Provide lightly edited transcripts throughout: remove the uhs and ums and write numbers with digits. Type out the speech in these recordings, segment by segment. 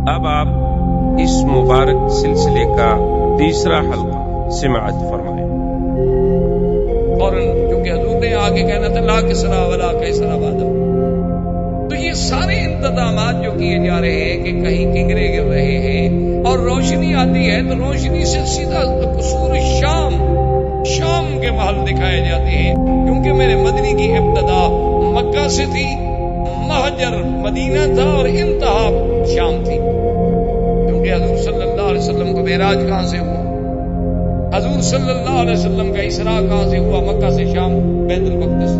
اب آپ اس مبارک سلسلے کا تیسرا حلقہ سماعت فرمائیں۔ فوراً چونکہ حضور نے آگے کہنا تھا لا کسرا ولا کیسرا بعدہ، تو یہ سارے انتظامات جو کیے جا رہے ہیں کہ کہیں کنگرے گر رہے ہیں اور روشنی آتی ہے تو روشنی سے سیدھا قصور شام کے محل دکھائے جاتے ہیں، کیونکہ میرے مدنی کی ابتدا مکہ سے تھی، مہجر مدینہ تھا اور انتہا شام تھی، کیونکہ حضور صلی اللہ علیہ وسلم کو معراج کہاں سے ہوا، حضور صلی اللہ علیہ وسلم کا اسراء کہاں سے ہوا، مکہ سے شام بیت المقدس،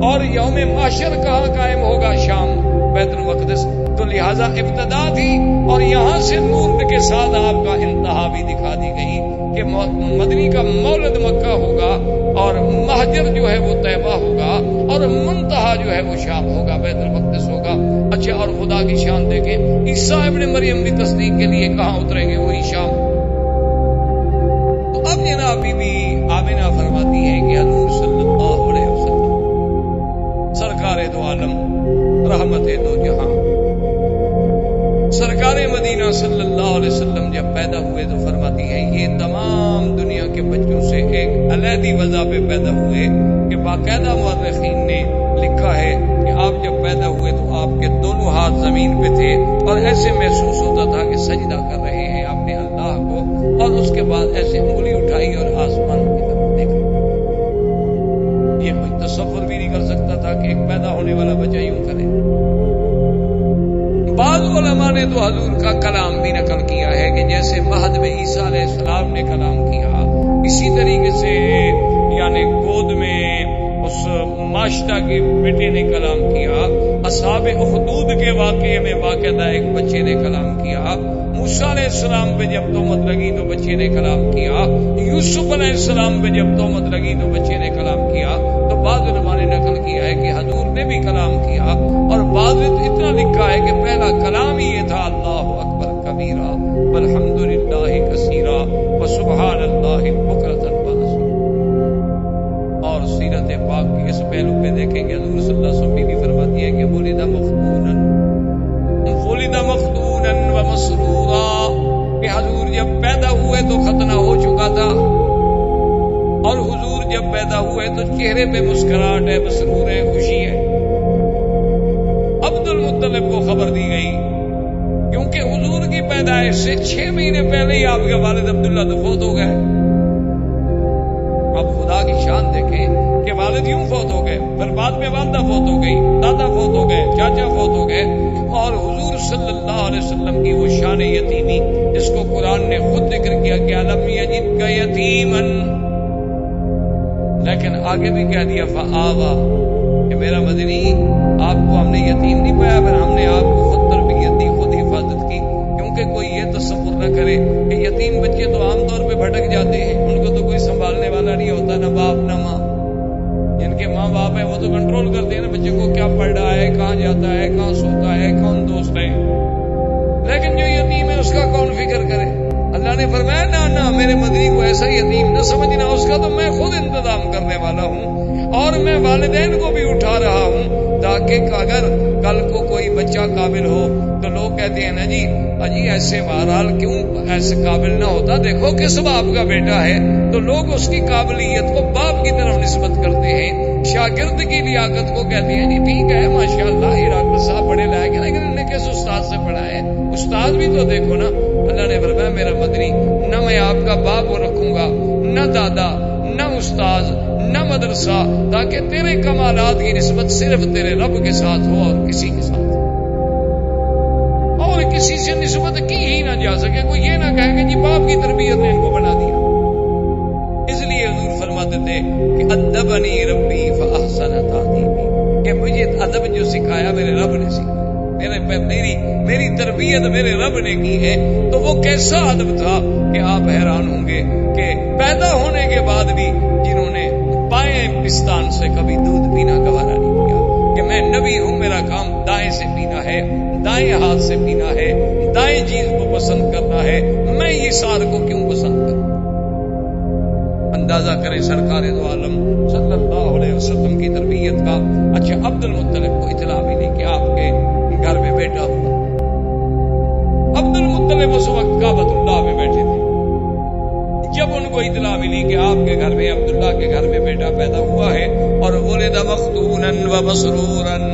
اور یوم محشر کہاں قائم ہوگا، شام بیت المقدس، تو لہذا ابتدا تھی اور یہاں سے نور کے ساتھ آپ کا انتہا بھی دکھا دی گئی کہ مدنی کا مولد مکہ ہوگا اور مہجر جو ہے وہ طیبہ ہوگا اور منتہا جو ہے وہ شام ہوگا، بیت المقدس ہوگا۔ اچھا، اور خدا کی شان دیکھیں، عیسیٰ ابن مریم بھی تصدیق کے لیے کہاں اتریں گے، وہی شام۔ تو اب جناب بی بی آمنہ فرماتی ہے کہ حضور صلی اللہ علیہ وسلم سرکار دو عالم، رحمت دو جہاں، سرکار مدینہ صلی اللہ علیہ وسلم جب پیدا ہوئے تو فرماتی ہے یہ تمام دنیا کے بچوں سے ایک علیحدی وضع پہ پیدا ہوئے کہ باقاعدہ مورخین نے لکھا ہے کہ آپ جب پیدا ہوئے تو آپ کے دونوں ہاتھ زمین پہ تھے اور ایسے محسوس ہوتا تھا کہ سجدہ کر رہے ہیں اپنے اللہ کو، اور اس کے بعد ایسے انگلی اٹھائی اور آسمان کی طرف دیکھا۔ یہ کوئی تصور بھی نہیں کر سکتا تھا کہ ایک پیدا ہونے والا بچہ یوں کرے۔ بعض علماء نے تو حضور کا کلام بھی نقل کیا ہے کہ جیسے مہد میں عیسیٰ علیہ السلام نے کلام کیا، اسی طریقے سے یعنی گود میں اس ماشتہ کے بیٹے نے کلام کیا، اصحاب اخدود کے واقعے میں باقاعدہ ایک بچے نے کلام کیا، موسیٰ علیہ السلام پہ جب تہمت لگی تو بچے نے کلام کیا، یوسف علیہ السلام پہ جب تہمت لگی تو بچے نے کلام کیا۔ تو بعض علماء نے نقل کیا ہے کہ حضور نے بھی کلام کیا، اور بعض اتنا لکھا ہے کہ پہلا کلام ہی یہ تھا اللہ اکبر کبیرہ والحمد للہ کثیرہ وسبحان اللہ بکرۃ واصیلا۔ اور سیرت پاک کے اس پہلو پہ دیکھیں کہ حضور صلی اللہ علیہ وسلم بھی فرماتی ہے کہ ولد مختونا ومسرورا، کہ حضور جب پیدا ہوئے تو ختنہ ہو چکا تھا، اور حضور جب پیدا ہوئے تو چہرے پہ مسکراہٹ ہے، مسرور ہے، خوشی ہے۔ عبد المطلب کو خبر دی گئی کیونکہ حضور کی پیدائش سے 6 مہینے پہلے ہی آپ کے والد عبداللہ تو فوت ہو گئے۔ اب خدا کی شان دیکھیں کہ والد یوں فوت ہو گئے، پھر بعد میں والدہ فوت ہو گئی، دادا فوت ہو گئے، چاچا فوت ہو گئے، اور حضور صلی اللہ علیہ وسلم کی وہ شان یتیمی جس کو قرآن نے خود ذکر کیا کہ الم یجدک یتیما، لیکن آگے بھی کہہ دیا فآوا، کہ میرا مدنی آپ کو ہم نے یتیم نہیں پایا، پھر ہم نے آپ کو خود تربیت دی، خود حفاظت کی، کیونکہ کوئی یہ تصور نہ کرے کہ یتیم بچے تو عام طور پہ بھٹک جاتے ہیں، ان کو تو کوئی سنبھالنے والا نہیں ہوتا، نہ باپ نہ ماں۔ جن کے ماں باپ ہیں وہ تو کنٹرول کرتے ہیں نا بچے کو، کیا پڑھ رہا ہے، کہاں جاتا ہے، کہاں سوتا ہے، کون دوست ہے، لیکن جو یتیم ہے اس کا کون فکر کرے؟ اللہ نے فرمایا نہ میرے مدنی کو ایسا یتیم نہ سمجھنا، اس کا تو میں خود انتظام کرنے والا ہوں، اور میں والدین کو بھی اٹھا رہا ہوں تاکہ اگر کل کو کوئی بچہ قابل ہو تو لوگ کہتے ہیں نا جی ایسے بہرحال کیوں ایسے قابل نہ ہوتا، دیکھو کس باپ کا بیٹا ہے، تو لوگ اس کی قابلیت کو باپ کی طرف نسبت کرتے ہیں، شاگرد کی لیاقت کو کہتے ہیں جی ٹھیک ہے ماشاءاللہ یہ ڈاکٹر صاحب بڑے لائق ہیں، لیکن انہوں نے کس استاد سے پڑھا ہے، استاد بھی تو دیکھو نا۔ اللہ نے فرمایا میرا مدنی نہ میں آپ کا باپ رکھوں گا، نہ دادا، نہ استاد، نہ مدرسہ، تاکہ تیرے کمالات کی نسبت صرف تیرے رب کے ساتھ ہو اور کسی کے ساتھ، اور کسی سے نسبت کی ہی نہ جا سکے، کوئی یہ نہ کہے کہ جی باپ کی تربیت نے ان کو بنا دیا۔ اس لیے حضور فرماتے تھے کہ ادبنی ربی فاحسن تعدیبی، کہ مجھے ادب جو سکھایا میرے رب نے سکھایا، میری تربیت میرے رب نے کی ہے، تو وہ کیسا ادب تھا کہ آپ حیران ہوں گے کہ پیدا ہونے کے بعد بھی جنہوں نے بائیں پستان سے کبھی دودھ پینا گوارا نہیں کیا، کہ میں نبی ہوں، میرا کام دائیں سے پینا ہے، دائیں ہاتھ سے پینا ہے، دائیں چیز کو پسند کرنا ہے، میں یہ سار کو کیوں پسند کروں؟ اندازہ کریں سرکار دو عالم صلی اللہ علیہ وسلم کی تربیت کا۔ اچھا، عبد المطلب کو اطلاع ملی کہ آپ کے گھر میں بیٹا ہوا، عبد کو اطلاع ملی کہ آپ کے گھر میں عبداللہ کے گھر میں بیٹا پیدا ہوا ہے اور ولد مختونن و مسرورن،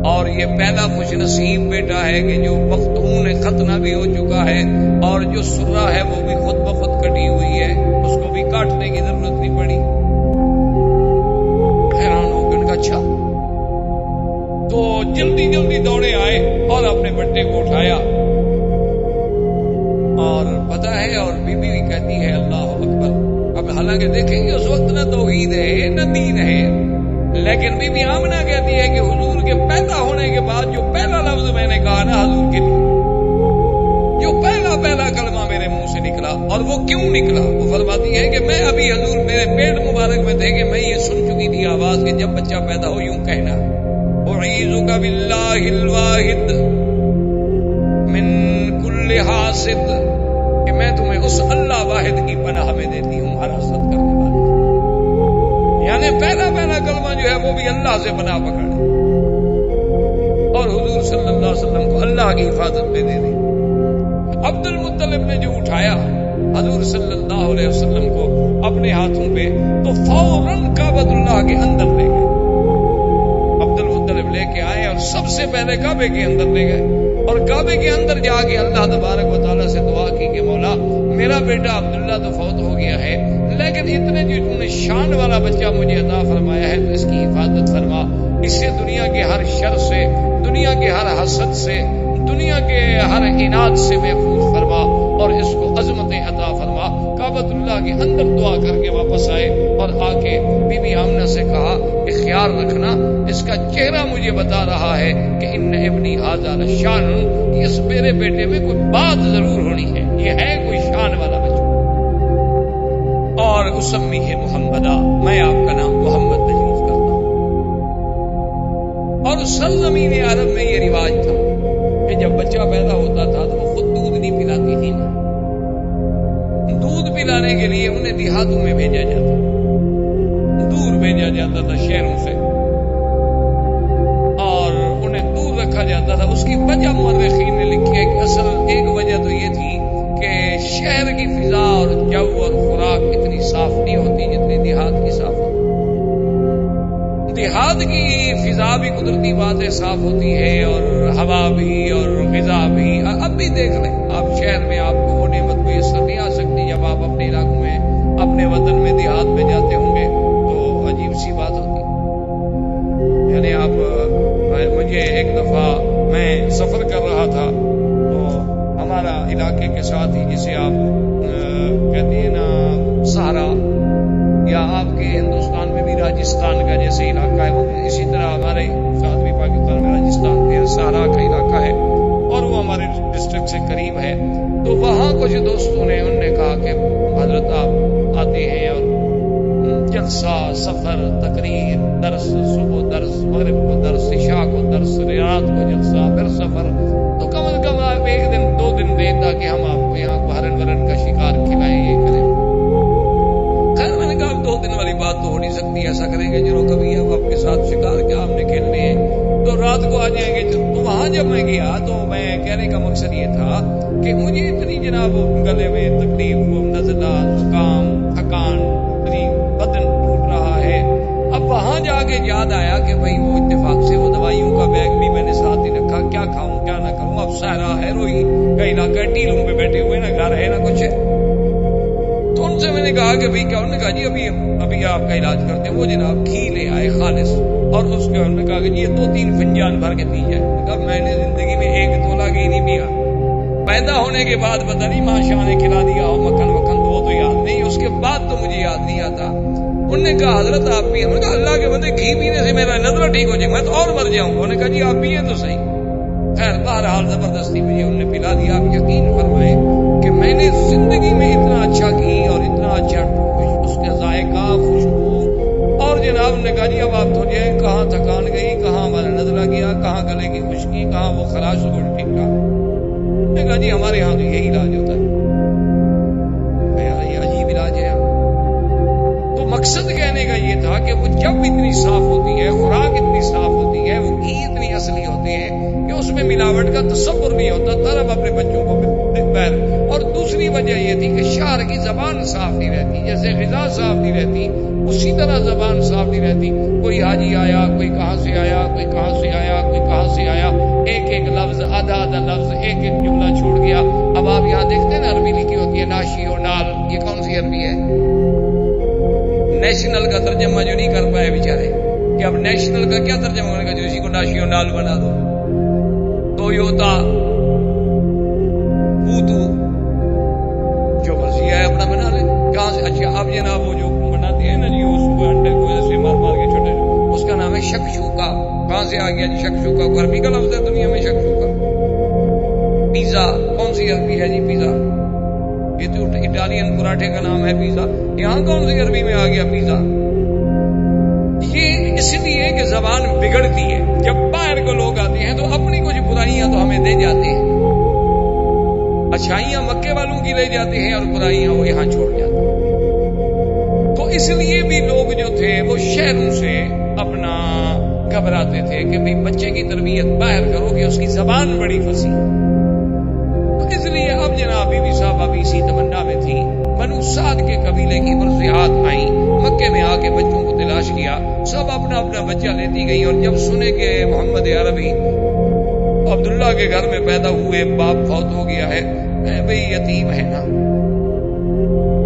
اور یہ پہلا خوش نصیب بیٹا ہے کہ جو مختون ختنہ بھی ہو چکا ہے اور جو سرہ ہے وہ بھی خود بخود کٹی ہوئی ہے، اس کو بھی کاٹنے کی ضرورت نہیں پڑی۔ حیران ہو گئے، ان کا اچھا، تو جلدی جلدی دوڑے آئے اور اپنے بٹے کو اٹھایا، اور پتہ ہے اور بی بی کہتی ہے اللہ اکبر۔ اب حالانکہ دیکھیں گے اس وقت نہ توحید ہے نہ دین ہے، لیکن بی بی آمنہ کہتی ہے کہ حضور کے پیدا ہونے کے بعد جو پہلا لفظ میں نے کہا نا حضور کے لیے، جو پہلا کلمہ میرے منہ سے نکلا، اور وہ کیوں نکلا؟ وہ فرماتی ہے کہ میں ابھی حضور میرے پیٹ مبارک میں تھے کہ میں یہ سن چکی تھی آواز کہ جب بچہ پیدا ہو یوں کہنا اعیذک باللہ الواحد من کل حاسد، کہ میں تمہیں اس اللہ واحد کی پناہ میں دیتی ہوں حراست کرنے والے، یعنی پہلا کلمہ جو ہے وہ بھی اللہ سے پناہ پکڑے اور حضور صلی اللہ علیہ وسلم کو اللہ کی حفاظت میں دے دی۔ عبد المطلب نے جو اٹھایا حضور صلی اللہ علیہ وسلم کو اپنے ہاتھوں پہ، تو فوراً کعبۃ اللہ کے اندر لے گئے، عبد المطلب لے کے آئے اور سب سے پہلے کعبے کے اندر لے گئے، اور کعبے کے اندر جا کے اللہ تبارک و تعالیٰ سے دعا کی کہ مولا میرا بیٹا عبداللہ تو فوت ہو گیا ہے، لیکن اتنے جو تم نے شان والا بچہ مجھے عطا فرمایا ہے تو اس کی حفاظت فرما، اس سے دنیا کے ہر شر سے، دنیا کے ہر حسد سے، دنیا کے ہر عناد سے محفوظ فرما، اور اس کو عظمتیں عطا فرما۔ کعبۃ اللہ کے اندر دعا کر کے واپس آئے اور آ کے بی بی آمنہ سے کہا کہ خیال رکھنا، اس کا چہرہ مجھے بتا رہا ہے کہ ان ابنی ھذا لشان، اس میرے بیٹے میں کوئی بات ضرور ہونی ہے، یہ ہے کوئی شان والا بچہ، اور اسمی ہے محمدہ، میں آپ کا نام محمد تجویز کرتا ہوں۔ اور سرزمین عرب میں یہ رواج تھا کہ جب بچہ پیدا ہوتا تھا تو وہ خود دودھ نہیں پلاتی تھی نا، دودھ پلانے کے لیے انہیں دیہاتوں میں بھیجا جاتا، دور بھیجا جاتا تھا شہروں سے، اور انہیں دور رکھا جاتا تھا۔ اس کی وجہ مورخین نے لکھی ہے کہ اصل ایک وجہ تو یہ تھی کہ شہر کی فضا اور جو اور خوراک اتنی صاف نہیں ہوتی جتنی دیہات کی صاف ہوتی، دیہات کی فضا بھی قدرتی بات ہے صاف ہوتی ہے، اور ہوا بھی اور غذا بھی۔ اب بھی دیکھ لیں آپ شہر میں آپ کو وہ نعمت میسر نہیں آ سکتی، جب آپ اپنے علاقوں میں اپنے وطن میں دیہات میں جاتے ہوں گے تو عجیب سی بات ہوتی۔ یعنی آپ مجھے ایک دفعہ میں سفر کر رہا تھا تو ہمارا علاقے کے ساتھ ہی جسے آپ کہتے ہیں نا سہارا، یا آپ کے ہندوستان میں بھی راجستھان کا جیسے علاقہ ہے، وہ اسی طرح ہمارے ساتھ بھی پاکستان میں راجستھان کے سہارا کا علاقہ ہے اور وہ ہمارے ڈسٹرکٹ سے قریب ہے۔ تو وہاں کچھ دوستوں نے انہوں نے کہا کہ حضرت آپ آتے ہیں اور جلسہ، سفر، تقریر، درس، صبح درس، مغرب کو درس، عشاء کو درس، رات کو جلسہ، پھر سفر، تو کم از کم آپ ایک دن 2 دن دیں تاکہ ہم آپ کو یہاں ہرن ورن کا شکار کھلائیں، یہ کریں۔ خیر میں نے کہا 2 دن والی بات تو ہو نہیں سکتی، ایسا کریں گے چلو کبھی اب آپ کے ساتھ شکار کیا ہم نے کھیلنے ہیں تو رات کو آ جائیں گے۔ تو وہاں جب میں گیا تو میں کہنے کا مقصد یہ تھا کہ مجھے اتنی جناب گلے میں تکلیف، نزلہ، زکام، تھکان، اتنی بدن ٹوٹ رہا ہے۔ اب وہاں جا کے یاد آیا کہ بھائی وہ اتفاق سے وہ دوائیوں کا بیگ بھی میں نے ساتھ ہی رکھا، کیا کھاؤں کیا نہ کروں، اب صحرا ہے روئی کا علاقہ، ٹیلوں پہ بیٹھے ہوئے، نہ گھر ہے نہ کچھ ہے۔ تو ان سے میں نے کہا کہ بھائی کیا؟ انہوں نے کہا جی ابھی آپ کا علاج کرتے ہیں۔ وہ جناب گھی لے آئے خالص، اور اس کے انہوں نے کہا کہ جی یہ 2-3 فنجان بھر کے پی جائے۔ میں نے زندگی میں 1 تولا گھی نہیں پیا، پیدا ہونے کے بعد پتہ نہیں ماں شاہ نے کھلا دیا ہو مکھن وکھن تو وہ تو یاد نہیں، اس کے بعد تو مجھے یاد نہیں آتا۔ انہوں نے کہا حضرت آپ پیے؟ انہوں نے کہا اللہ کے بندے گھی پینے سے میرا نظر ٹھیک ہو جائے، میں تو اور مر جاؤں گا۔ انہوں نے کہا جی آپ پیے تو صحیح۔ خیر بہرحال زبردستی مجھے انہوں نے پلا دیا۔ آپ یقین فرمائیں کہ میں نے زندگی میں اتنا اچھا گھی اور اتنا اچھا اس کا ذائقہ، خوشبو، اور جناب نے کہا جی اب آپ تو جائیں، کہاں تھکان گئی، کہاں ہمارا نظرہ گیا، کہاں گلے کی خشکی، کہاں وہ خراش ہو ٹھیک ٹھاک۔ نے کہا جی ہمارے یہاں تو یہی علاج ہوتا ہے۔ یہ عجیب علاج ہے۔ تو مقصد کہنے کا یہ تھا کہ وہ جب اتنی صاف ہوتی ہے، خوراک اتنی صاف ہوتی ہے، وہ گھی اتنی اصلی ہوتی ہے کہ اس میں ملاوٹ کا تصور نہیں ہوتا، تب اپنے بچوں کو بہتر۔ اور دوسری پہلی وجہ یہ تھی کہ شہر کی زبان صاف نہیں رہتی، جیسے غذا صاف نہیں رہتی اسی طرح زبان صاف نہیں رہتی. کوئی حاجی آیا، کوئی کہاں سے آیا، کوئی کہاں سے آیا، کوئی کہاں سے آیا، ایک ایک لفظ، آدھا آدھا لفظ، ایک ایک جملہ چھوڑ گیا. اب آپ یہاں دیکھتے ہیں نا عربی لکھی ہوتی ہے ناشی و نال، یہ کون سی عربی ہے؟ نیشنل کا ترجمہ جو نہیں کر پائے بیچارے، کہ اب نیشنل کا کیا ترجمہ ہونے کا جو اسی کو ناشی و نال بنا دو. ٹویوتا، بوتو، جو مرضی ہے اپنا بنا لے. کہاں سے؟ اچھا اب جناب وہ جو بناتے ہیں نا جی اس کو انڈے کو ایسے مار مار کے چھوٹے، اس کا نام ہے شکشوکا. کہاں سے آ گیا جی شکشوکا؟ عربی کا لفظ ہے دنیا میں شکشوکا. پیزا کون سی عربی ہے جی پیزا؟ یہ تو اٹالین پراٹھے کا نام ہے پیزا. یہاں کون سی عربی میں آ گیا پیزا؟ یہ اس لیے کہ زبان بگڑتی ہے. جب باہر کو لوگ آتے ہیں تو اپنی کچھ برائیاں تو ہمیں دے جاتے ہیں، اچھائیاں مکے والوں کی لے جاتے ہیں اور برائیاں وہ یہاں چھوڑ جاتے ہیں. تو اس لیے بھی لوگ جو تھے وہ شہروں سے اپنا گھبراتے تھے کہ بھئی بچے کی تربیت باہر کرو کہ اس کی زبان بڑی فصیح. تو اس لیے اب جناب بی بی صاحبہ بھی اسی تمنا میں تھی. بنو سعد کے قبیلے کی مرضیات آئیں، مکے میں آ کے بچوں کو تلاش کیا، سب اپنا اپنا بچہ لیتی گئی. اور جب سنے کہ محمد عربی عبداللہ کے گھر میں پیدا ہوئے، باپ فوت ہو گیا ہے، بھئی یتیم ہے نا.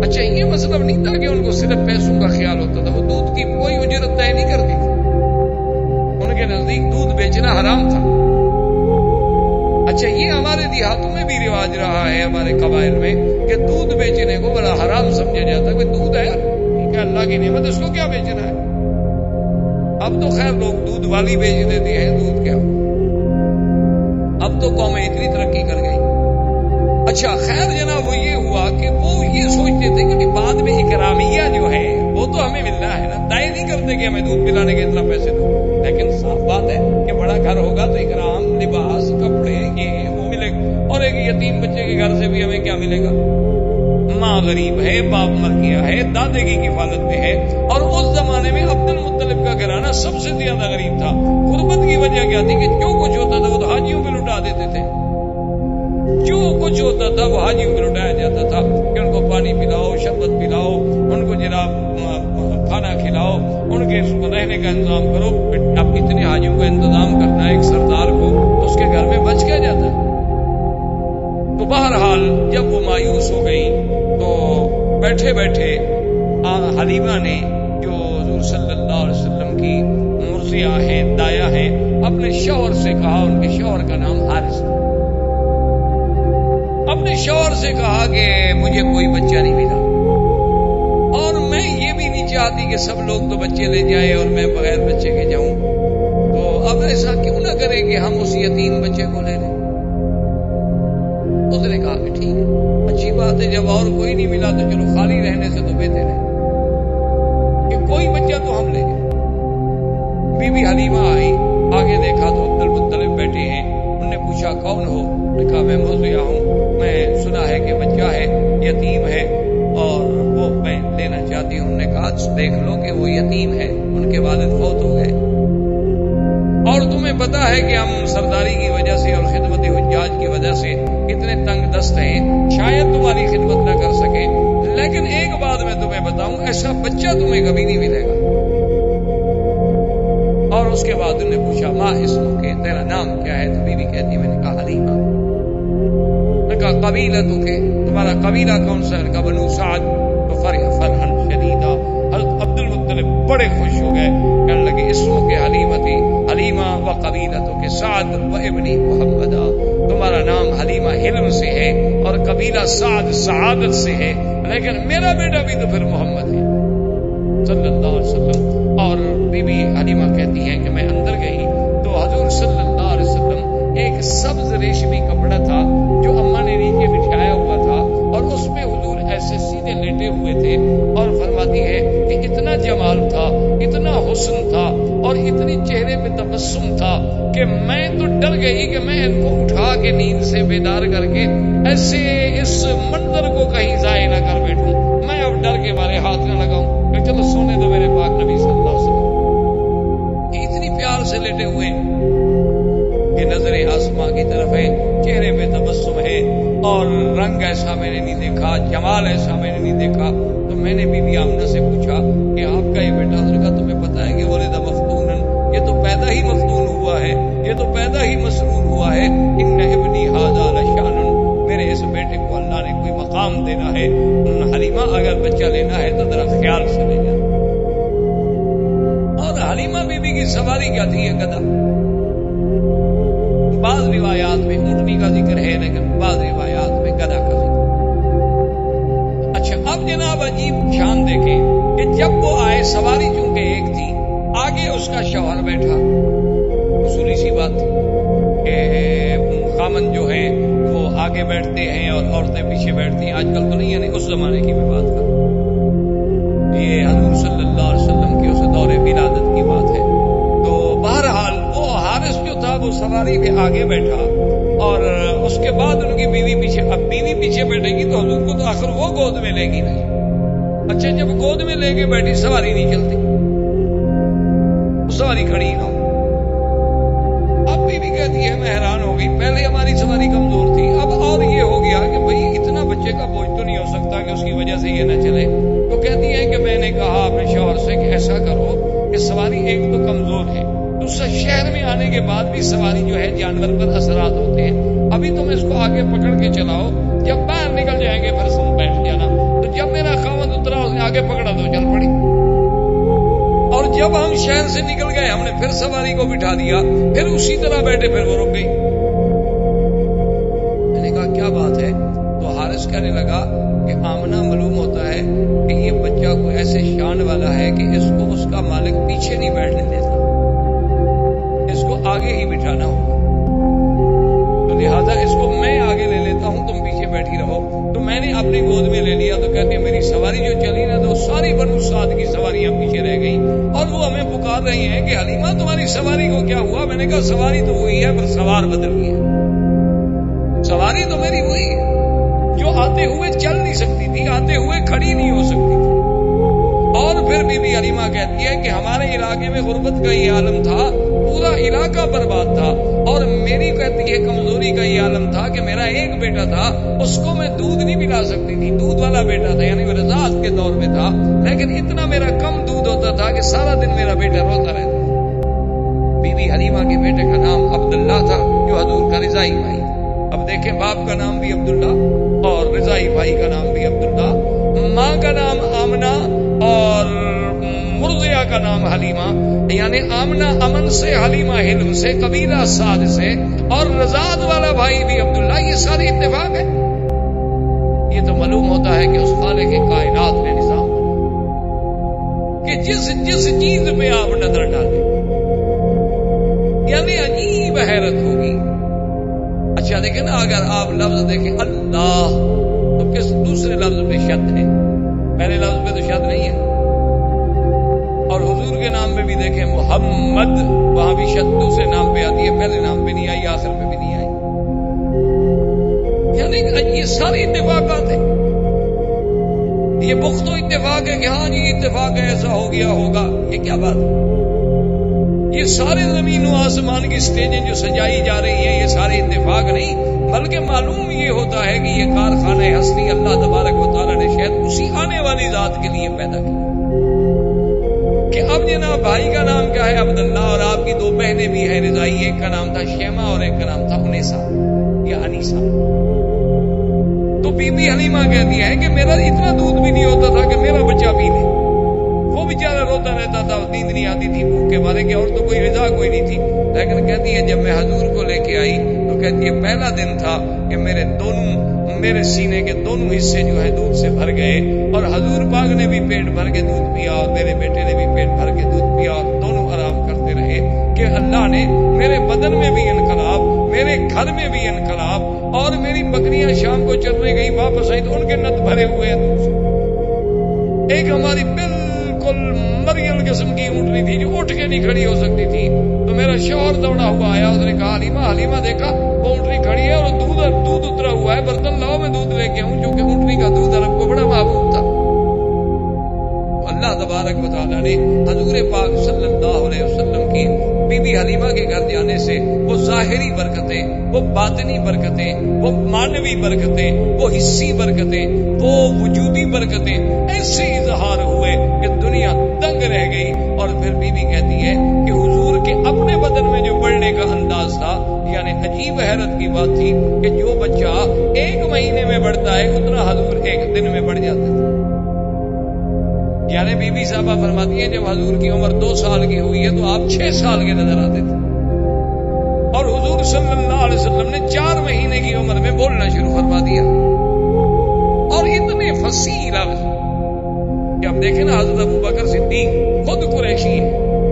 اچھا یہ مطلب نہیں تھا کہ ان کو صرف پیسوں کا خیال ہوتا تھا، وہ دودھ کی کوئی اجرت طے نہیں کرتی تھی، ان کے نزدیک دودھ بیچنا حرام تھا. اچھا یہ ہمارے دیہاتوں میں بھی رواج رہا ہے، ہمارے قبائل میں، کہ دودھ بیچنے کو بڑا حرام سمجھا جاتا ہے. کوئی دودھ ہے یار، ٹھیک ہے اللہ کی نعمت، اس کو کیا بیچنا ہے. اب تو خیر لوگ دودھ والی بیچ دیتے ہیں، دودھ کیا. اب تو قومیں اتنی ترقی کر گئی. اچھا خیر جناب وہ یہ ہوا کہ وہ یہ سوچتے تھے کہ بعد میں اکرامیہ جو ہے وہ تو ہمیں ملنا ہے نا. طے نہیں کرتے کہ ہمیں دودھ پلانے کے اتنا پیسے دو، لیکن صاف بات ہے کہ بڑا گھر ہوگا تو اکرام، لباس، کپڑے یہ وہ ملے گا. اور ایک یتیم بچے کے گھر سے بھی ہمیں کیا ملے گا؟ ماں غریب ہے، باپ مر گیا ہے، دادے کی کفالت میں ہے. اور اس زمانے میں عبد المطلب کا گھرانہ سب سے زیادہ غریب تھا. غربت کی وجہ کیا تھی کہ جو کچھ ہوتا تھا وہ تو حاجیوں پہ لٹا دیتے تھے. جو کچھ ہوتا تھا وہ حاجیوں پہ لٹایا جاتا تھا کہ ان کو پانی پلاؤ، شربت پلاؤ، ان کو جناب کھانا کھلاؤ، ان کے رہنے کا انتظام کرو. اب اتنے حاجیوں کا انتظام کرنا ہے ایک سردار کو، تو اس کے گھر میں بچ کیا جاتا ہے. تو بہرحال جب وہ مایوس ہو گئی تو بیٹھے بیٹھے حلیمہ نے جو حضور صلی اللہ علیہ وسلم کی مرضیہ ہیں، دایا ہیں، اپنے شوہر سے کہا. ان کے شوہر کا نام حارث. اپنے شوہر سے کہا کہ مجھے کوئی بچہ نہیں ملا، اور میں یہ بھی نہیں چاہتی کہ سب لوگ تو بچے لے جائیں اور میں بغیر بچے کے جاؤں. تو اب ایسا کیوں نہ کریں کہ ہم اس یتیم بچے کو لے لیں. اس نے کہا کہ ٹھیک ہے، اچھی بات ہے، جب اور کوئی نہیں ملا تو چلو خالی رہنے سے تو بہتر ہے کہ کوئی بچہ تو ہم لے لیں. بی بی حلیمہ آئی، آگے دیکھا تو عبد المطلب بیٹھے ہیں. انہوں نے پوچھا کون ہو؟ نے کہا میں مرضیہ ہوں، میں سنا ہے کہ بچہ ہے، یتیم ہے اور وہ میں لینا چاہتی ہوں. انہوں نے کہا دیکھ لو کہ وہ یتیم ہے، ان کے والد فوت ہو گئے، اور تمہیں پتا ہے کہ ہم سرداری کی وجہ سے اور خدمت حجاج کی وجہ سے کتنے تنگ دست ہیں، شاید تمہاری خدمت نہ کر سکیں، لیکن ایک بات میں تمہیں بتاؤں، ایسا بچہ تمہیں کبھی نہیں ملے گا. اور اس کے بعد انہوں نے پوچھا ماں اسمو کے، تیرا نام کیا ہے؟ تو بیوی کہتی ہے، میں نے کہا حلیمہ. نے کہا قبیلہ تو کہ تمہارا قبیلہ کون سا ہے؟ بنو سعد. تو فرح فرحا شدیدا، حضرت عبد المطلب بڑے خوش ہو گئے، کہنے لگے اسمو کے حلیمتی، حلیمہ و قبیلہ تو کہ سعد و ابنی محمدہ، تمہارا نام حلیمہ حلم سے ہے اور قبیلہ سعد سعادت سے ہے، لیکن میرا بیٹا بھی تو پھر محمد ہے صلی اللہ علیہ وسلم. اور بی بی حلیمہ کہتی ہیں کہ میں اندر گئی تو حضور صلی اللہ علیہ وسلم ایک سبز ریشمی کپڑا تھا جو اماں نے نیچے بچھایا ہوا تھا، اور اس پہ حضور ایسے سیدھے لیٹے ہوئے تھے. اور فرماتی ہے کہ اتنا جمال تھا، اتنا حسن تھا، اور اتنی چہرے پہ تبسم تھا کہ میں تو ڈر گئی کہ میں ان کو اٹھا کے نیند سے بیدار کر کے ایسے اس منظر کو کہیں ضائع نہ کر بیٹھوں. میں اب ڈر کے مارے ہاتھ نہ لگاؤں کہ چلو سونے دو میرے پاک نبی صلی اللہ علیہ وسلم. اتنی پیار سے لیٹے ہوئے کہ نظریں آسماں کی طرف ہے، چہرے پہ تبسم ہے اور رنگ ایسا میں نے نہیں دیکھا، جمال ایسا میں نے نہیں دیکھا. تو میں نے بی بی آمنہ سے پوچھا کہ آپ کا یہ بیٹا، اس نے کہا تمہیں پتا ہے کہ ولد مفتونن، یہ تو پیدا ہی مفتون ہوا ہے، یہ تو پیدا ہی مسرور ہوا ہے. ان ابنی ھذا لشان، میرے اس بیٹے کو اللہ نے کوئی مقام دینا ہے. حلیمہ اگر بچہ لینا ہے تو ذرا خیال سے لے جانا. اور حلیمہ بی بی کی سواری کیا تھی؟ یہ گدھا. بعض روایات میں اونٹنی کا ذکر ہے لیکن بعض روایات میں گدھا کا ذکر. اچھا اب جناب عجیب شان دیکھیں کہ جب وہ آئے، سواری چونکہ ایک تھی، آگے اس کا شوہر بیٹھا. اصولی سی بات کہ خامن جو ہے وہ آگے بیٹھتے ہیں اور عورتیں پیچھے بیٹھتی ہیں. آج کل تو نہیں، یعنی اس زمانے کی میں بات کروں. یہ حضور صلی اللہ علیہ وسلم کی اس دور ولادت کی بات ہے. تو بہرحال وہ حارث جو تھا وہ سواری پہ آگے بیٹھا اور اس کے بعد ان کی بیوی پیچھے. اب بیوی پیچھے بیٹھے گی تو حضور کو تو آخر وہ گود میں لے گی نہیں. اچھا جب گود میں لے کے بیٹھی، سواری نہیں چلتی، سواری کھڑی نہ. اب بیوی کہتی ہے میں حیران ہو گئی، پہلے ہماری سواری کمزور تھی، اب اور یہ ہو گیا کہ بھئی اتنا بچے کا بوجھ تو نہیں ہو سکتا کہ اس کی وجہ سے یہ نہ چلے. تو کہتی ہے کہ میں نے کہا اپنے شوہر سے کہ ایسا کرو کہ سواری ایک تو کمزور ہے، دوسرا شہر میں آنے کے بعد بھی سواری جو ہے جانور پر اثرات ہوتے ہیں. ابھی تم اس کو آگے پکڑ کے چلاؤ، جب باہر نکل جائیں گے پھر تم بیٹھ جانا. تو جب میرا خاوند اترا اس نے آگے پکڑا تو چل پڑی. اور جب ہم شہر سے نکل گئے ہم نے پھر سواری کو بٹھا دیا، پھر اسی طرح بیٹھے، پھر وہ رک گئی. میں نے کہا کیا بات ہے؟ تو حارث کہنے لگا کہ آمنہ معلوم ہوتا ہے کہ یہ بچہ کوئی ایسے شان والا ہے کہ اس کو اس کا مالک پیچھے نہیں بیٹھنے دیتا، اس کو آگے ہی بٹھانا ہوگا. تو لہٰذا اس کو میں آگے لے لیتا ہوں، تم پیچھے بیٹھی رہو. تو میں نے اپنی گود میں لے لیا. تو کہتے ہیں میری سواری جو چلی نا تو ساری بنو سعد کی سواریاں پیچھے رہ گئیں اور وہ ہمیں پکار رہی ہیں کہ حلیمہ تمہاری سواری کو کیا ہوا؟ میں نے کہا سواری تو وہی ہے پر سوار بدل گئی ہے. سواری تو میری وہی ہے جو آتے ہوئے چل نہیں سکتی تھی، آتے ہوئے کھڑی نہیں ہو سکتی تھی. اور پھر بی بی حلیمہ کہتی ہے کہ ہمارے علاقے میں غربت کا یہ عالم تھا، پورا علاقہ برباد تھا، اور میری کہتی ہے کمزوری کا یہ عالم تھا کہ میرا ایک بیٹا تھا، اس کو میں دودھ نہیں پلا سکتی تھی، دودھ والا بیٹا تھا، یعنی رضاعت کے دور میں تھا، لیکن اتنا میرا کم دودھ ہوتا تھا کہ سارا دن میرا بیٹا روتا رہتا. بی بی حلیمہ کے بیٹے کا نام عبداللہ تھا جو حضور کا رضائی بھائی. اب دیکھیں باپ کا نام بھی عبداللہ اور رضائی بھائی کا نام بھی عبداللہ، ماں کا نام آمنہ اور مرضیہ کا نام حلیمہ. یعنی آمنہ امن سے، حلیمہ حلم سے، قبیلہ سعد سے، اور رضاعت والا بھائی بھی عبداللہ. یہ سارے اتفاق ہے. یہ تو معلوم ہوتا ہے کہ اس خالق کائنات نے نظام کہ جس چیز پہ آپ نظر ڈالیں یعنی عجیب حیرت ہوگی. اچھا دیکھیں نا، اگر آپ لفظ دیکھیں اللہ تو کس دوسرے لفظ پہ شد ہے؟ پہلے لفظ پہ تو شد نہیں ہے. اور حضور کے نام پہ بھی دیکھیں محمد، وہاں بھی شد دوسرے نام پہ آتی ہے، پہلے نام پہ نہیں آئی، آخر پہ بھی نہیں آئی. یعنی یہ سارے اتفاقات ہیں. یہ بخت و اتفاق ہے کہ ہاں جی اتفاق ہے ایسا ہو گیا ہوگا. یہ کیا بات ہے؟ یہ سارے زمین و آسمان کی سٹیجیں جو سجائی جا رہی ہیں یہ سارے اتفاق نہیں، بلکہ معلوم یہ ہوتا ہے کہ یہ کارخانہ ہستی اللہ تبارک و تعالیٰ نے شاید اسی آنے والی ذات کے لیے پیدا کیا. کہ اب جناب بھائی کا نام کیا ہے؟ عبداللہ، اور آپ کی دو بہنیں بھی ہیں رضائی، ایک کا نام تھا شیمہ اور ایک کا نام تھا انیسہ یا انیسہ. تو بی بی حلیمہ کہتی ہے کہ میرا اتنا دودھ بھی نہیں ہوتا تھا کہ میرا بچہ پی لے. وہ بیچارہ روتا رہتا تھا، نیند نہیں آتی تھی بھوک کے مارے، کہ اور تو کوئی رضا کوئی نہیں تھی. لیکن کہتی ہے جب میں حضور کو لے کے آئی تو کہتی ہے پہلا دن تھا کہ میرے سینے کے دونوں حصے جو ہے دودھ سے بھر گئے، اور حضور پاک نے بھی پیٹ بھر کے دودھ پیا اور میرے بیٹے نے بھی پیٹ بھر کے دودھ پیا، اور دونوں آرام کرتے رہے کہ اللہ نے میرے بدن میں بھی انقلاب، میرے گھر میں بھی انقلاب، اور میری بکریاں شام کو چرنے گئی واپس آئی تو ان کے نت بھرے ہوئے ہیں دودھ سے. ایک ہماری بالکل مریل قسم کی اونٹنی تھی جو اٹھ کے نہیں کھڑی ہو سکتی تھی. تو میرا شوہر دوڑا ہوا آیا، اس نے کہا حلیمہ دیکھا وہ اونٹنی کھڑی ہے اور دودھ اترا ہوا ہے، برتن لاؤ میں دودھ لے کے آؤں، کیونکہ اونٹنی کا دودھ عرب کو بڑا محبوب تھا. اللہ تبارک و تعالیٰ نے حضور پاک صلی اللہ علیہ وسلم کی بی بی حلیمہ کے گھر جانے سے وہ ظاہری برکتیں، وہ باطنی برکتیں، وہ معنوی برکتیں، وہ حصی برکتیں، وہ وجودی برکتیں ایسے اظہار ہوئے کہ دنیا دنگ رہ گئی۔ اور پھر بی بی کہتی ہے کہ حضور کے اپنے بدن میں جو بڑھنے کا انداز تھا، یعنی عجیب حیرت کی بات تھی کہ جو بچہ 1 مہینے میں بڑھتا ہے اتنا حضور 1 دن میں بڑھ جاتا تھا۔ یعنی بی بی صاحبہ فرماتی ہیں جب حضور کی عمر 2 سال کی ہوئی ہے تو آپ 6 سال کے نظر آتے تھے، اور حضور صلی اللہ علیہ وسلم نے 4 مہینے کی عمر میں بولنا شروع فرما دیا، اور اتنے فصیح لفظ کہ اب دیکھیں نا، حضرت ابو بکر صدیق خود قریشی ہے،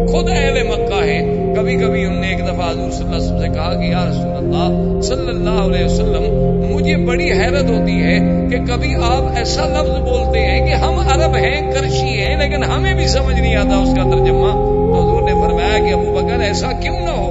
خود اہل مکہ ہے۔ کبھی کبھی انہوں نے ایک دفعہ حضور صلی اللہ علیہ وسلم سے کہا کہ یا رسول اللہ صلی اللہ علیہ وسلم، مجھے بڑی حیرت ہوتی ہے کہ کبھی آپ ایسا لفظ بولتے ہیں کہ ہم عرب ہیں، کرشی ہیں، لیکن ہمیں بھی سمجھ نہیں آتا اس کا ترجمہ۔ تو حضور نے فرمایا کہ ابو بکر ایسا کیوں نہ ہو،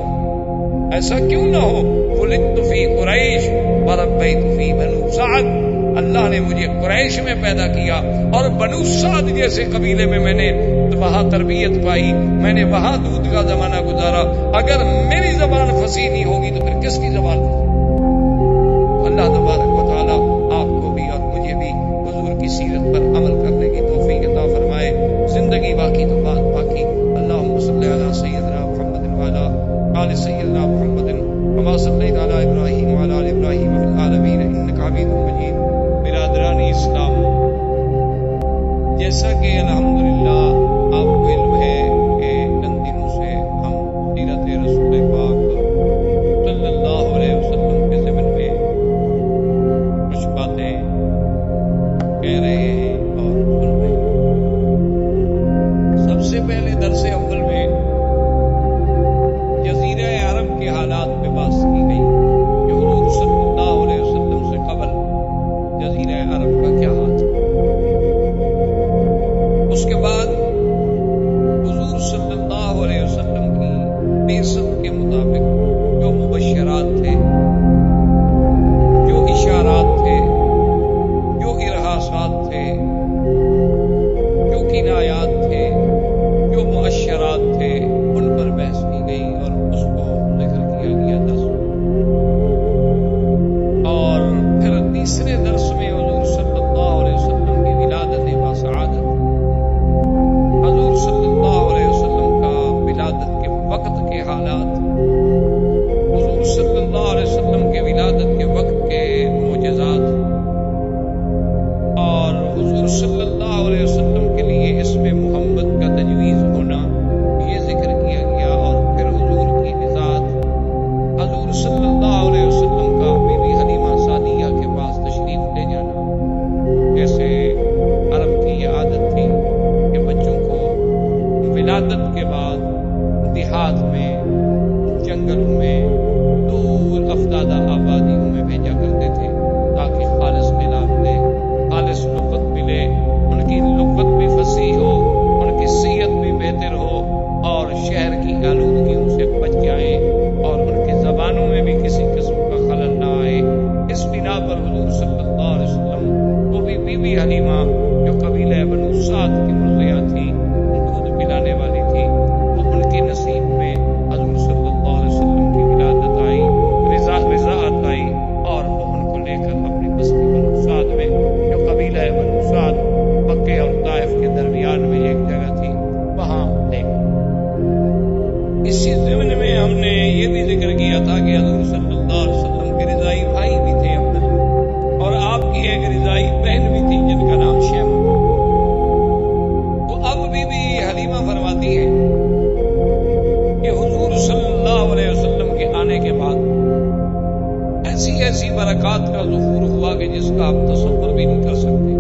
ایسا کیوں نہ ہو، ولدت فی قریش وربیت فی بنو سعد، اللہ نے مجھے قریش میں پیدا کیا اور بنو سعد جیسے قبیلے میں نے وہاں تربیت پائی، میں نے وہاں دودھ کا زمانہ گزارا۔ اگر میری زبان فصیح نہیں ہوگی تو پھر کس کی زبان؟ اللہ تبارک و تعالی آپ کو بھی اور مجھے بھی حضور کی سیرت پر عمل کرنے کی توفیق عطا فرمائے۔ زندگی باقی تو بات باقی۔ اللہم صلی علی سیدنا محمد وعلی آل سیدنا محمد کما صلیت علی ابراہیم وعلی آل ابراہیم فی العالمین انک حمید مجید۔ برادران اسلام، جیسا کہ الحمدللہ آپ کو علم ہے کہ چند دنوں سے ہم سیرت رسول پاک صلی اللہ علیہ وسلم کے ضمن میں کچھ باتیں کہہ رہے ہیں اور سن رہے ہیں۔ سب سے پہلے درس اول میں جزیرہ عرب کے حالات پہ بات کی گئی کہ حضور صلی اللہ علیہ وسلم سے قبل جزیرہ عرب کا کیا حال تھا۔ اس کے بعد حضور صلی اللہ علیہ وسلم کی بعثت کے مطابق جو مبشرات تھے، جو اشارات تھے، جو ارہاسات تھے، جو کنایات تھے، جو مؤشرات تھے، ان پر بحث کی گئی اور اس کو ذکر کیا گیا درس میں۔ اور پھر تیسرے درس میں حضور صلی اللہ علیہ وسلم کی ولادت باسعادت، حضور صلی اللہ علیہ وسلم کا ولادت کے وقت کے حالات، حضور صلی اللہ علیہ وسلم کے ولادت کے وقت کے معجزات، اور حضور صلی اللہ علیہ وسلم کے لیے اسم محمد کا تجویز ہونا، یہ ذکر کیا گیا۔ اور پھر حضور کی وضاحت، حضور صلی اللہ علیہ وسلم کا بی بی حلیمہ سعدیہ کے پاس تشریف لے جانا، جیسے عرب کی یہ عادت تھی کہ بچوں کو ولادت کے بعد دیہات میں، جنگلوں میں، دور افدادہ آبادیوں میں بھیجا کرتے تھے تاکہ خالص ملا ملے، خالص لغت ملے، ان کی لغت بھی فصیح ہو، ان کی صحت بھی بہتر ہو، اور شہر کی آلودگیوں سے بچ جائیں، اور ان کی زبانوں میں بھی کسی قسم کا خلل نہ آئے۔ اس بنا پر حضور صلی اللہ علیہ وسلم وہ بھی بی بی حلیمہ جو قبیلہ بنو سعد کی مرضیہ تھی، دودھ پلانے والی تھی، وہ ان کے نصیب میں حضور صلی اللہ علیہ وسلم کی ولادت آئی، رضاعت آئی، اور وہ ان کو لے کر اپنی بستی بنو سعد میں، جو قبیلہ بنو سعد مکہ اور طائف کے درمیان میں ایک جگہ تھی، وہاں لے گئے۔ اسی ضمن میں ہم نے یہ بھی ذکر کیا تھا کہ حضور صلی اللہ علیہ وسلم کے رضائی بھائی بھی تھے عبداللہ، اور آپ کی ایک رضائی بہن بھی تھی جن کا نام شیمہ۔ تو اب بی بی حلیمہ فرماتی ہے کہ حضور صلی اللہ علیہ وسلم کے آنے کے بعد ایسی ایسی برکات کا ظہور ہوا کہ جس کا آپ تصور بھی نہیں کر سکتے،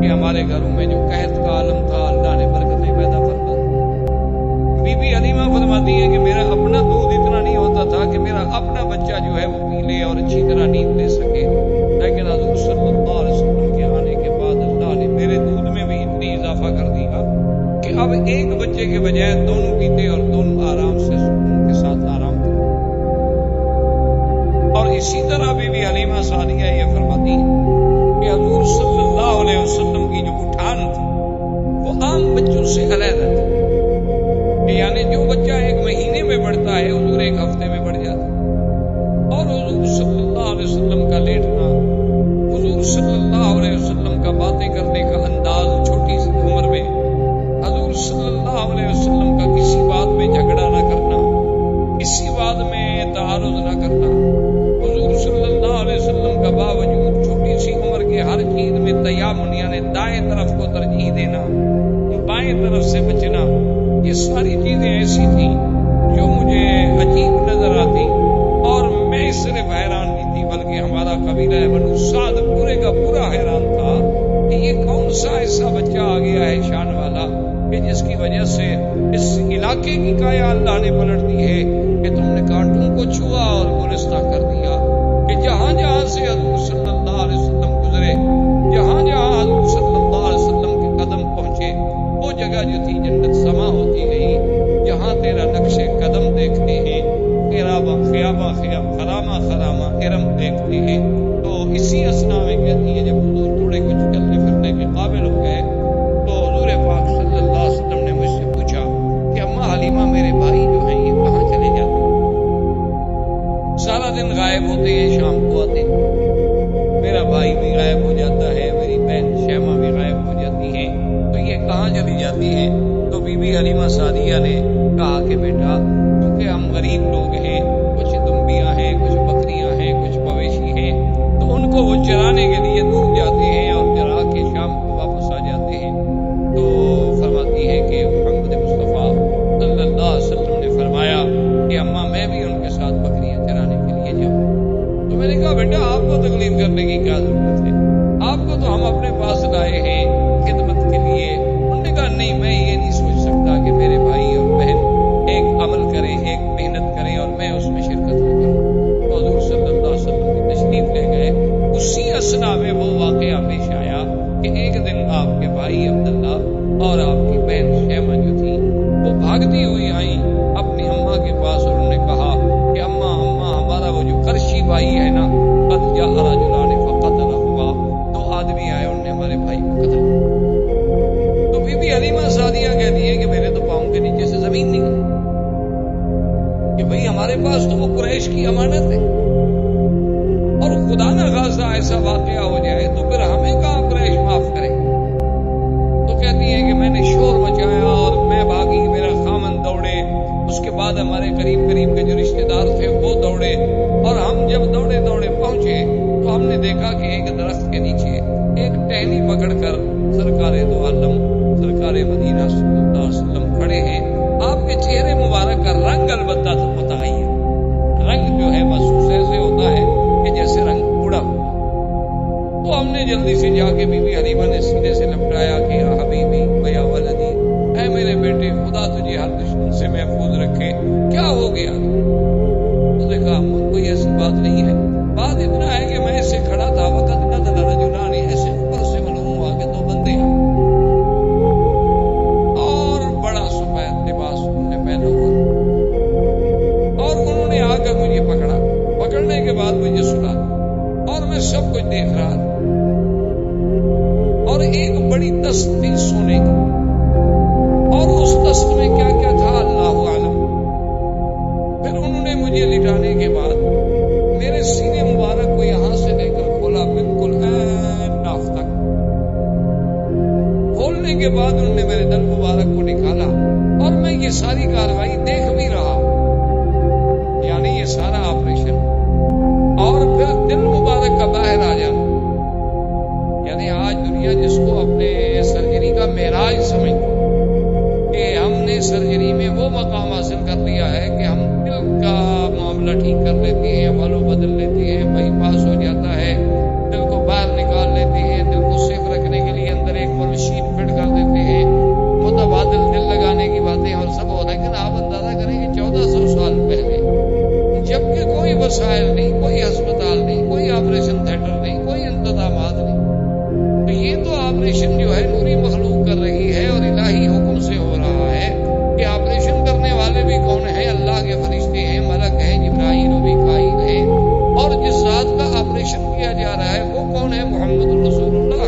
کہ ہمارے گھروں میں جو قحط کا عالم تھا اللہ نے برکتیں پیدا فرما دی۔ بی بی حلیمہ فرماتی ہے کہ میرا اپنا دودھ اتنا نہیں ہوتا تھا کہ میرا اپنا ایسی تھیں جو مجھے عجیب نظر آتی، اور میں صرف حیران نہیں تھی بلکہ ہمارا قبیلہ بنو سعد پورے کا پورا حیران تھا کہ یہ کون سا ایسا بچہ آ گیا ہے شان والا کہ جس کی وجہ سے اس علاقے کی کایا اللہ نے پلٹ دی ہے کہ تم نے کانٹوں کو چھوا اور گلستہ کر دیا، کہ جہاں جہاں سے حضور صلی اللہ علیہ وسلم گزرے، جہاں جہاں حضور صلی اللہ علیہ وسلم کے قدم پہنچے، وہ جگہ جو تھی جنت سما ہوتی گئی، جہاں تیرا نقش قدم دیکھتے ہیں، خیابہ خرامہ خرامہ ارم دیکھتے ہیں۔ تو اسی اسنا میں کہتی ہے جب حضور تھوڑے کچھ چلنے پھرنے کے قابل ہو گئے تو حضور پاک صلی اللہ علیہ وسلم نے مجھ سے پوچھا کہ اماں حلیمہ میرے بھائی جو ہیں یہ کہاں چلے جاتے ہیں؟ سارا دن غائب ہوتے ہیں، شام کو آتے ہیں، میرا بھائی بھی غائب ہو جاتا ہے، میری بہن شیمہ بھی غائب ہو جاتی ہے، تو یہ کہاں چلی جاتی ہیں؟ تو بی بی حلیمہ سعدیہ نے کہا کہ بیٹا کیونکہ ہم غریب لوگ ہیں، کچھ دمبیاں ہیں، کچھ بکریاں ہیں، کچھ مویشی ہیں، تو ان کو وہ چرانے کے لیے دور جاتے ہیں اور چرا کے شام کو واپس آ جاتے ہیں۔ تو فرماتی ہے کہ محمد مصطفیٰ صلی اللہ علیہ وسلم نے فرمایا کہ اماں میں بھی ان کے ساتھ بکریاں چرانے کے لیے جاؤں۔ تو میں نے کہا بیٹا آپ کو تکلیف کرنے کی کیا ضرورت ہے، آپ کو تو ہم اپنے پاس لائے ہیں خدمت کے لیے۔ انہوں نے کہا نہیں، میں یہ نہیں سوچ سکتا کہ میرے بھائی اور بہن ایک عمل کرے، ایک محنت کرے اور میں اس میں شرکت نہ کروں۔ تو حضور صلی اللہ علیہ وسلم کی تشریف لے گئے۔ اسی اسنا میں وہ واقعہ پیش آیا کہ ایک دن آپ کے بھائی عبداللہ اور آپ کی بہن شیمہ جو تھی وہ بھاگتی ہوئی آئیں اپنی اماں کے پاس، اور انہوں نے کہا کہ اماں ہمارا وہ جو قرشی بھائی ہے نا، قد جاء رجلان فقتلہما، دو آدمی آئے انہوں نے ہمارے بھائی کو قتل کیا۔ تو بی بی حلیمہ سعدیہ کہتی ہے کہ میرے تو پاؤں کے نیچے سے زمین نکلی کہ بھئی ہمارے پاس تو وہ قریش کی امانت ہے، اور خدا نہ خاصہ ایسا واقعہ ہو جائے تو پھر ہمیں کہاں قریش معاف کرے۔ تو کہتی ہے کہ میں نے شور مچایا اور میں بھاگی، میرا خامن دوڑے، اس کے بعد ہمارے قریب کے جو رشتے دار تھے وہ دوڑے، اور ہم جب دوڑے پہنچے تو ہم نے دیکھا کہ ایک درخت کے نیچے ایک ٹہنی پکڑ کر سرکار دو عالم سرکار مدینہ صلی اللہ علیہ وسلم کھڑے ہیں۔ آپ کے چہرے مبارک کا رنگ البتہ متغیر، رنگ جو ہے محسوس ایسے ہوتا ہے کہ جیسے رنگ اڑا ہوا۔ تو ہم نے جلدی سے جا کے بی بی حلیمہ نے سینے سے لپٹایا کہ یا حبیبی ویا ولدی، اے میرے بیٹے خدا تجھے ہر دشمن سے محفوظ رکھے، کیا ہو گیا؟ تو دیکھا کوئی ایسی بات نہیں ہے، بات اتنا ہے کہ میں اسے کھڑا تھا، وقت نہ رجلان، ایسے اوپر سے معلوم ہوا کہ دو بندے ہیں اور بڑا سفید لباس انہوں نے پہنا ہوا، اور انہوں نے آ کر مجھے پکڑنے کے بعد مجھے سلا، اور میں سب کچھ دیکھ رہا تھا، اور ایک بڑی دست تھی سونے کی، اور اس دست میں کیا کیا تھا اللہ عالم۔ پھر انہوں نے مجھے لٹانے کے بعد میرے سینے مبارک کو یہاں سے لے کر کھولا، بالکل ناف تک کھولنے کے بعد انہوں نے میرے دل مبارک کو نکالا، اور میں یہ ساری کاروائی دیکھ بھی رہا، یعنی یہ سارا آپریشن، اور پھر دل مبارک کا باہر آ جانا، یعنی آج دنیا جس کو اپنے سرجری کا معراج سمجھتی کہ ہم نے سرجری میں وہ مقام حاصل کر لیا ہے کہ ہم دل کا معاملہ ٹھیک کر لیتے ہیں، بالو بدل لیتے ہیں، بائی پاس ہو جاتا ہے، دل کو باہر نکال لیتے ہیں، دل کو سیف رکھنے کے لیے اندر ایک مشین فٹ کر دیتے ہیں، متبادل دل لگانے کی باتیں اور سب ہو، لیکن آپ اندازہ کریں کہ 1400 سال پہلے جبکہ کوئی وسائل نہیں، کوئی ہسپتال نہیں، کوئی آپریشن تھیٹر نہیں، کوئی انتظامات نہیں، تو یہ تو آپریشن جو ہے نوری مخلوق کر رہی ہے اور الہی حکم سے ہو رہا ہے کہ آپریشن کرنے والے بھی کون ہیں؟ اللہ کے فرشتے ہیں، ملک ہیں، جبرائیل و میکائیل ہیں، اور جس ذات کا آپریشن کیا جا رہا ہے وہ کون ہے؟ محمد رسول اللہ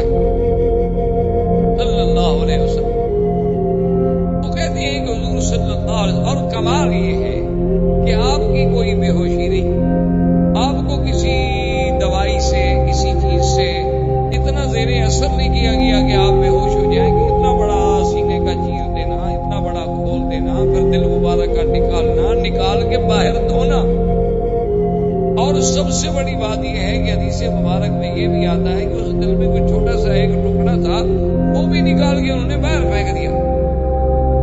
صلی اللہ علیہ وسلم۔ تو کہتے ہیں کہ حضور صلی اللہ علیہ وسلم، اور کمال یہ ہے کہ آپ کی کوئی بے ہوشی نہیں، آپ کو کسی دوائی سے کسی چیز سے اتنا زیر اثر نہیں کیا گیا کہ آپ بے ہوش ہو جائیں، کہ اتنا بڑا سینے کا چیر دینا، اتنا بڑا کھول دینا، پھر دل مبارک کا نکالنا، نکال کے باہر دھونا، اور سب سے بڑی بات یہ ہے کہ حدیث مبارک میں یہ بھی آتا ہے کہ اس دل میں کوئی چھوٹا سا ایک ٹکڑا تھا، وہ بھی نکال کے انہوں نے باہر پھینک دیا،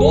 2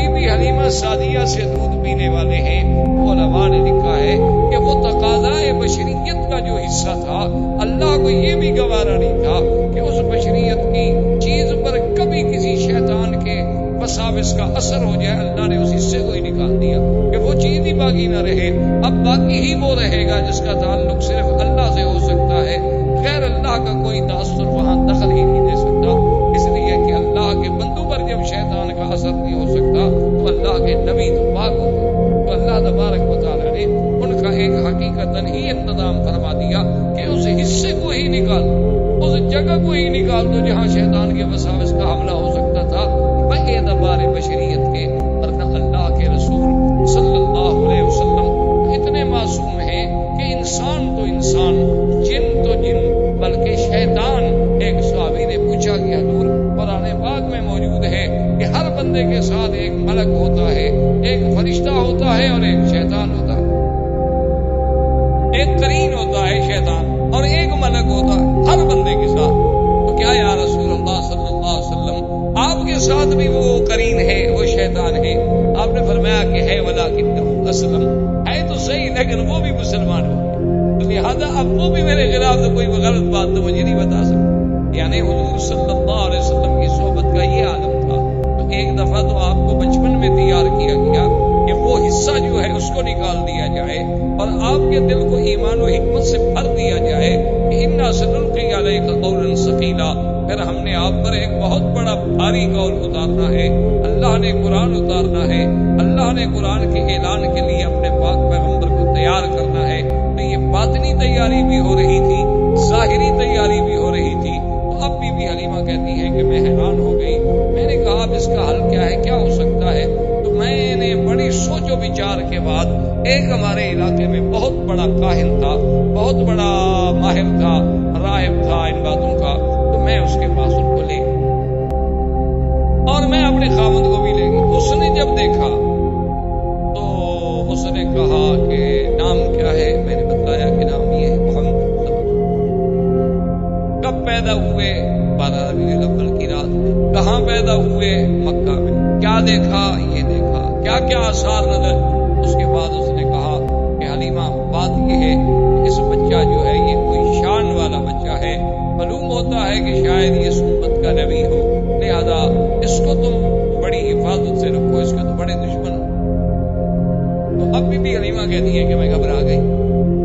بی بی حلیمہ سعدیہ سے دودھ پینے والے ہیں، علماء نے لکھا ہے کہ وہ تقاضائے بشریت کا جو حصہ تھا، اللہ کو یہ بھی گوارا نہیں تھا کہ اس بشریت کی چیز پر کبھی کسی شیطان کے وساوس کا اثر ہو جائے۔ اللہ نے اس حصے کو ہی نکال دیا کہ وہ چیز ہی باقی نہ رہے، اب باقی ہی وہ رہے گا جس کا تعلق صرف اللہ سے ہو سکتا ہے، غیر اللہ کا کوئی تاثر وہاں دخل ہی نہیں دے سکتا، اس لیے کہ اللہ کے بندوں پر جب شیطان کا اثر نہیں ہو سکتا تو اللہ کے نبی تو پاک ہو گئے۔ تو اللہ تبارک و تعالیٰ نے ان کا ایک حقیقتاً ہی انتظام فرما دیا کہ اس حصے کو ہی نکال دو، اس جگہ کو ہی نکال دو جہاں شیطان کے وساوس کا حملہ ہو سکتا تھا، بے اعتبار بشریت کے۔ ورنہ اللہ کے رسول صلی اللہ علیہ وسلم اتنے معصوم ہیں کہ انسان تو انسان، جن تو جن، بلکہ شیطان۔ ایک صحابی نے پوچھا کہ حضور قرآن پاک میں موجود ہے کہ ہر بندے کے ساتھ ایک ملک ہوتا ہے، ایک فرشتہ ہوتا ہے اور ایک شیطان ہوتا ہے، ایک قرین ہوتا ہے شیطان اور ایک ملک ہوتا ہے ہر بندے کے ساتھ۔ تو کیا یا رسول اللہ صلی اللہ علیہ وسلم آپ کے ساتھ بھی وہ قرین ہے، وہ شیطان ہے؟ آپ نے فرمایا کہ ہے، ولکن اسلم، ہے تو صحیح لیکن وہ بھی مسلمان ہو گئے، تو لہٰذا اب وہ بھی میرے خلاف تو کوئی غلط بات تو مجھے نہیں بتا سکتا۔ یعنی حضور صلی اللہ علیہ وسلم کی صحبت کا یہ عالم تھا۔ تو ایک دفعہ تو آپ کو بچپن میں تیار کیا گیا کہ وہ حصہ جو ہے اس کو نکال دیا جائے اور آپ کے دل کو ایمان و حکمت سے بھر دیا جائے کہ انا سنلقی علیک قولا ثقیلا، پھر ہم نے آپ پر ایک بہت بڑا بھاری قول اتارنا ہے، اللہ نے قرآن اتارنا ہے، اللہ نے قرآن کے اعلان کے لیے اپنے پاک پیغمبر کو تیار کرنا ہے۔ تو یہ باطنی تیاری بھی ہو رہی تھی، ظاہری تیاری بھی ہو رہی تھی۔ تو اب بی بی حلیمہ کہتی ہیں کہ میں حیران ہو گئی، میں نے کہا اب اس کا حل کیا ہے، کیا ہو سکتا ہے؟ تو میں نے بڑی سوچ و بچار کے بعد، ایک ہمارے علاقے میں بہت بڑا کاہن تھا، بہت بڑا ماہر تھا، راہب تھا ان باتوں کا، تو میں اس کے پاس ان کو لے گئی اور میں اپنے خاوند کو بھی لے گئی۔ اس نے جب دیکھا تو اس نے کہا کہ نام کیا ہے؟ میں نے بتایا کہ نام یہ ہے محمد۔ کب پیدا ہوئے؟ 12 ربیع الاول کی رات میں۔ کہاں پیدا ہوئے؟ مکہ میں۔ کیا دیکھا؟ یہ دیکھا۔ کیا کیا آثار نظر؟ اس کے بعد اس نے کہا کہ حلیمہ بات یہ ہے اس بچہ جو ہے یہ کوئی شان والا بچہ ہے، معلوم ہوتا ہے کہ شاید یہ اس امت کا نبی ہو، لہذا اس کو تم بڑی حفاظت سے رکھو، اس کے تو بڑے دشمن ہو۔ تو اب بی حلیمہ کہتی ہے کہ میں گھبرا گئی،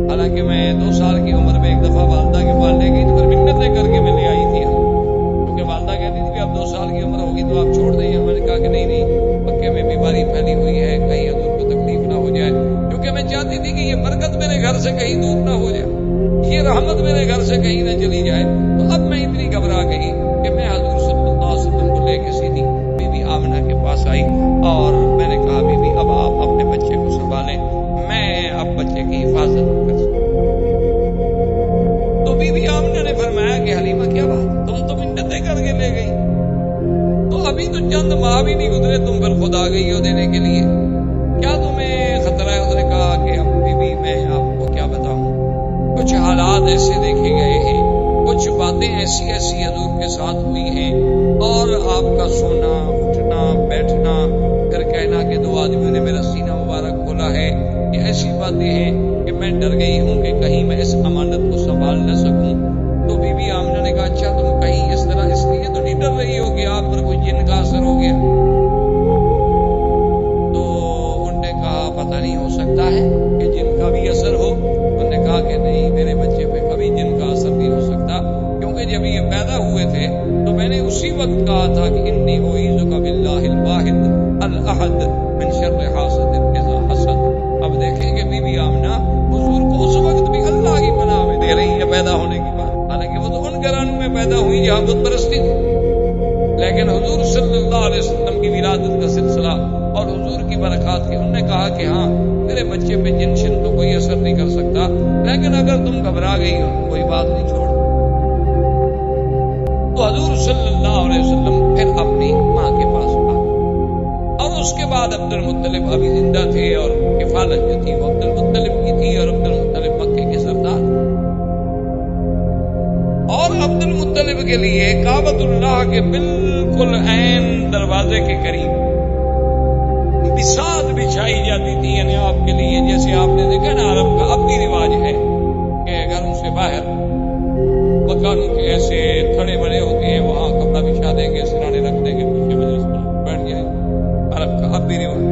حالانکہ میں 2 سال کی عمر میں ایک دفعہ والدہ کے پاس لے گئی تو پھر منتیں کر کے میں لے آئی تھی، کیونکہ والدہ کہتی تھی کہ اب 2 سال کی عمر ہوگی تو آپ چھوڑ دیں۔ میں نے کہا کہ نہیں، مکے میں بیماری پھیلی ہوئی ہے، کہیں حضور کو تکلیف نہ ہو جائے، کیونکہ میں چاہتی تھی کہ یہ برکت میرے گھر سے کہیں دور نہ ہو جائے، یہ رحمت میرے گھر سے کہیں نہ چلی جائے۔ تو اب میں اتنی گھبرا گئی کہ میں حضور صلی اللہ علیہ وسلم کو لے کے سیدھی بی بی آمنہ کے پاس آئی اور میں نے کہا بی بی اب آپ اپنے بچے کو سنبھالیں، میں اب بچے کی حفاظت کر سکوں۔ تو بی بی آمنہ نے فرمایا کہ حلیمہ کیا بات، تم تو منتیں کر کے لے گئی، تو ابھی تو چند ماہ بھی نہیں گزرے تم پھر خود آ گئی ہو دینے کے لیے، کیا تمہیں خطرہ ہے؟ اس نے کہا کہ اب بی بی میں آپ کو کیا بتاؤں، کچھ حالات ایسے دیکھے گئے ہیں، کچھ باتیں ایسی ایسی حضور کے ساتھ ہوئی ہیں، اور آپ کا سونا اٹھنا بیٹھنا، پھر کہنا کہ 2 آدمیوں نے میرا سینہ مبارک کھولا ہے، یہ ایسی باتیں ہیں کہ میں ڈر گئی ہوں کہ کہیں میں اس امانت کو سنبھال نہ سکوں۔ تو بی بی آمنہ نے کہا اچھا تم کہیں اس طرح اس لیے تو نہیں ڈر رہی ہو کہ آپ پر کوئی جن کا اثر ہو گیا؟ تو انہوں نے کہا پتہ نہیں، ہو سکتا ہے کہ جن کا بھی اثر ہو۔ انہوں نے کہا کہ نہیں، میرے بچے پہ کبھی جن کا اثر نہیں ہو سکتا، کیونکہ جب یہ پیدا ہوئے تھے تو میں نے اسی وقت کہا تھا کہ انی اعوذ باللہ الواحد الاحد من شر حاسد اذا حسد۔ اب دیکھیں کہ بی بی آمنہ حضور کو اس وقت بھی اللہ کی پناہ میں دے رہی ہے پیدا ہونے کے بعد، حالانکہ وہ تو ان گھرانوں میں پیدا ہوئی جہاں بت پرستی تھی، لیکن حضور صلی اللہ علیہ وسلم کی ولادت کا سلسلہ اور حضور کی برکات کے، انہوں نے کہا کہ ہاں میرے بچے پہ جن شن تو کوئی اثر نہیں کر سکتا، لیکن اگر تم گھبرا گئی ہو کوئی بات نہیں، چھوڑ۔ تو حضور صلی اللہ علیہ وسلم پھر اپنی ماں کے پاس آ، اور اس کے بعد عبد المطلب ابھی زندہ تھے اور کفالت جو تھی وہ عبد المطلب کی تھی، اور عبد المطلب مکے کے سردار، اور عبد المطلب کے لیے کعبۃ اللہ کے بالکل عین دروازے کے قریب بساط بچھائی جاتی تھی، یعنی آپ کے لیے، جیسے آپ نے دیکھا نا عرب کا اب بھی رواج ہے کہ گھروں سے باہر مکانوں کے ایسے تھڑے بڑے ہوتے ہیں، وہاں کپڑا بچھا دیں گے، سرانے رکھ دیں گے، پیچھے مجلس پر بیٹھ جائیں۔ عرب کا اب بھی رواج۔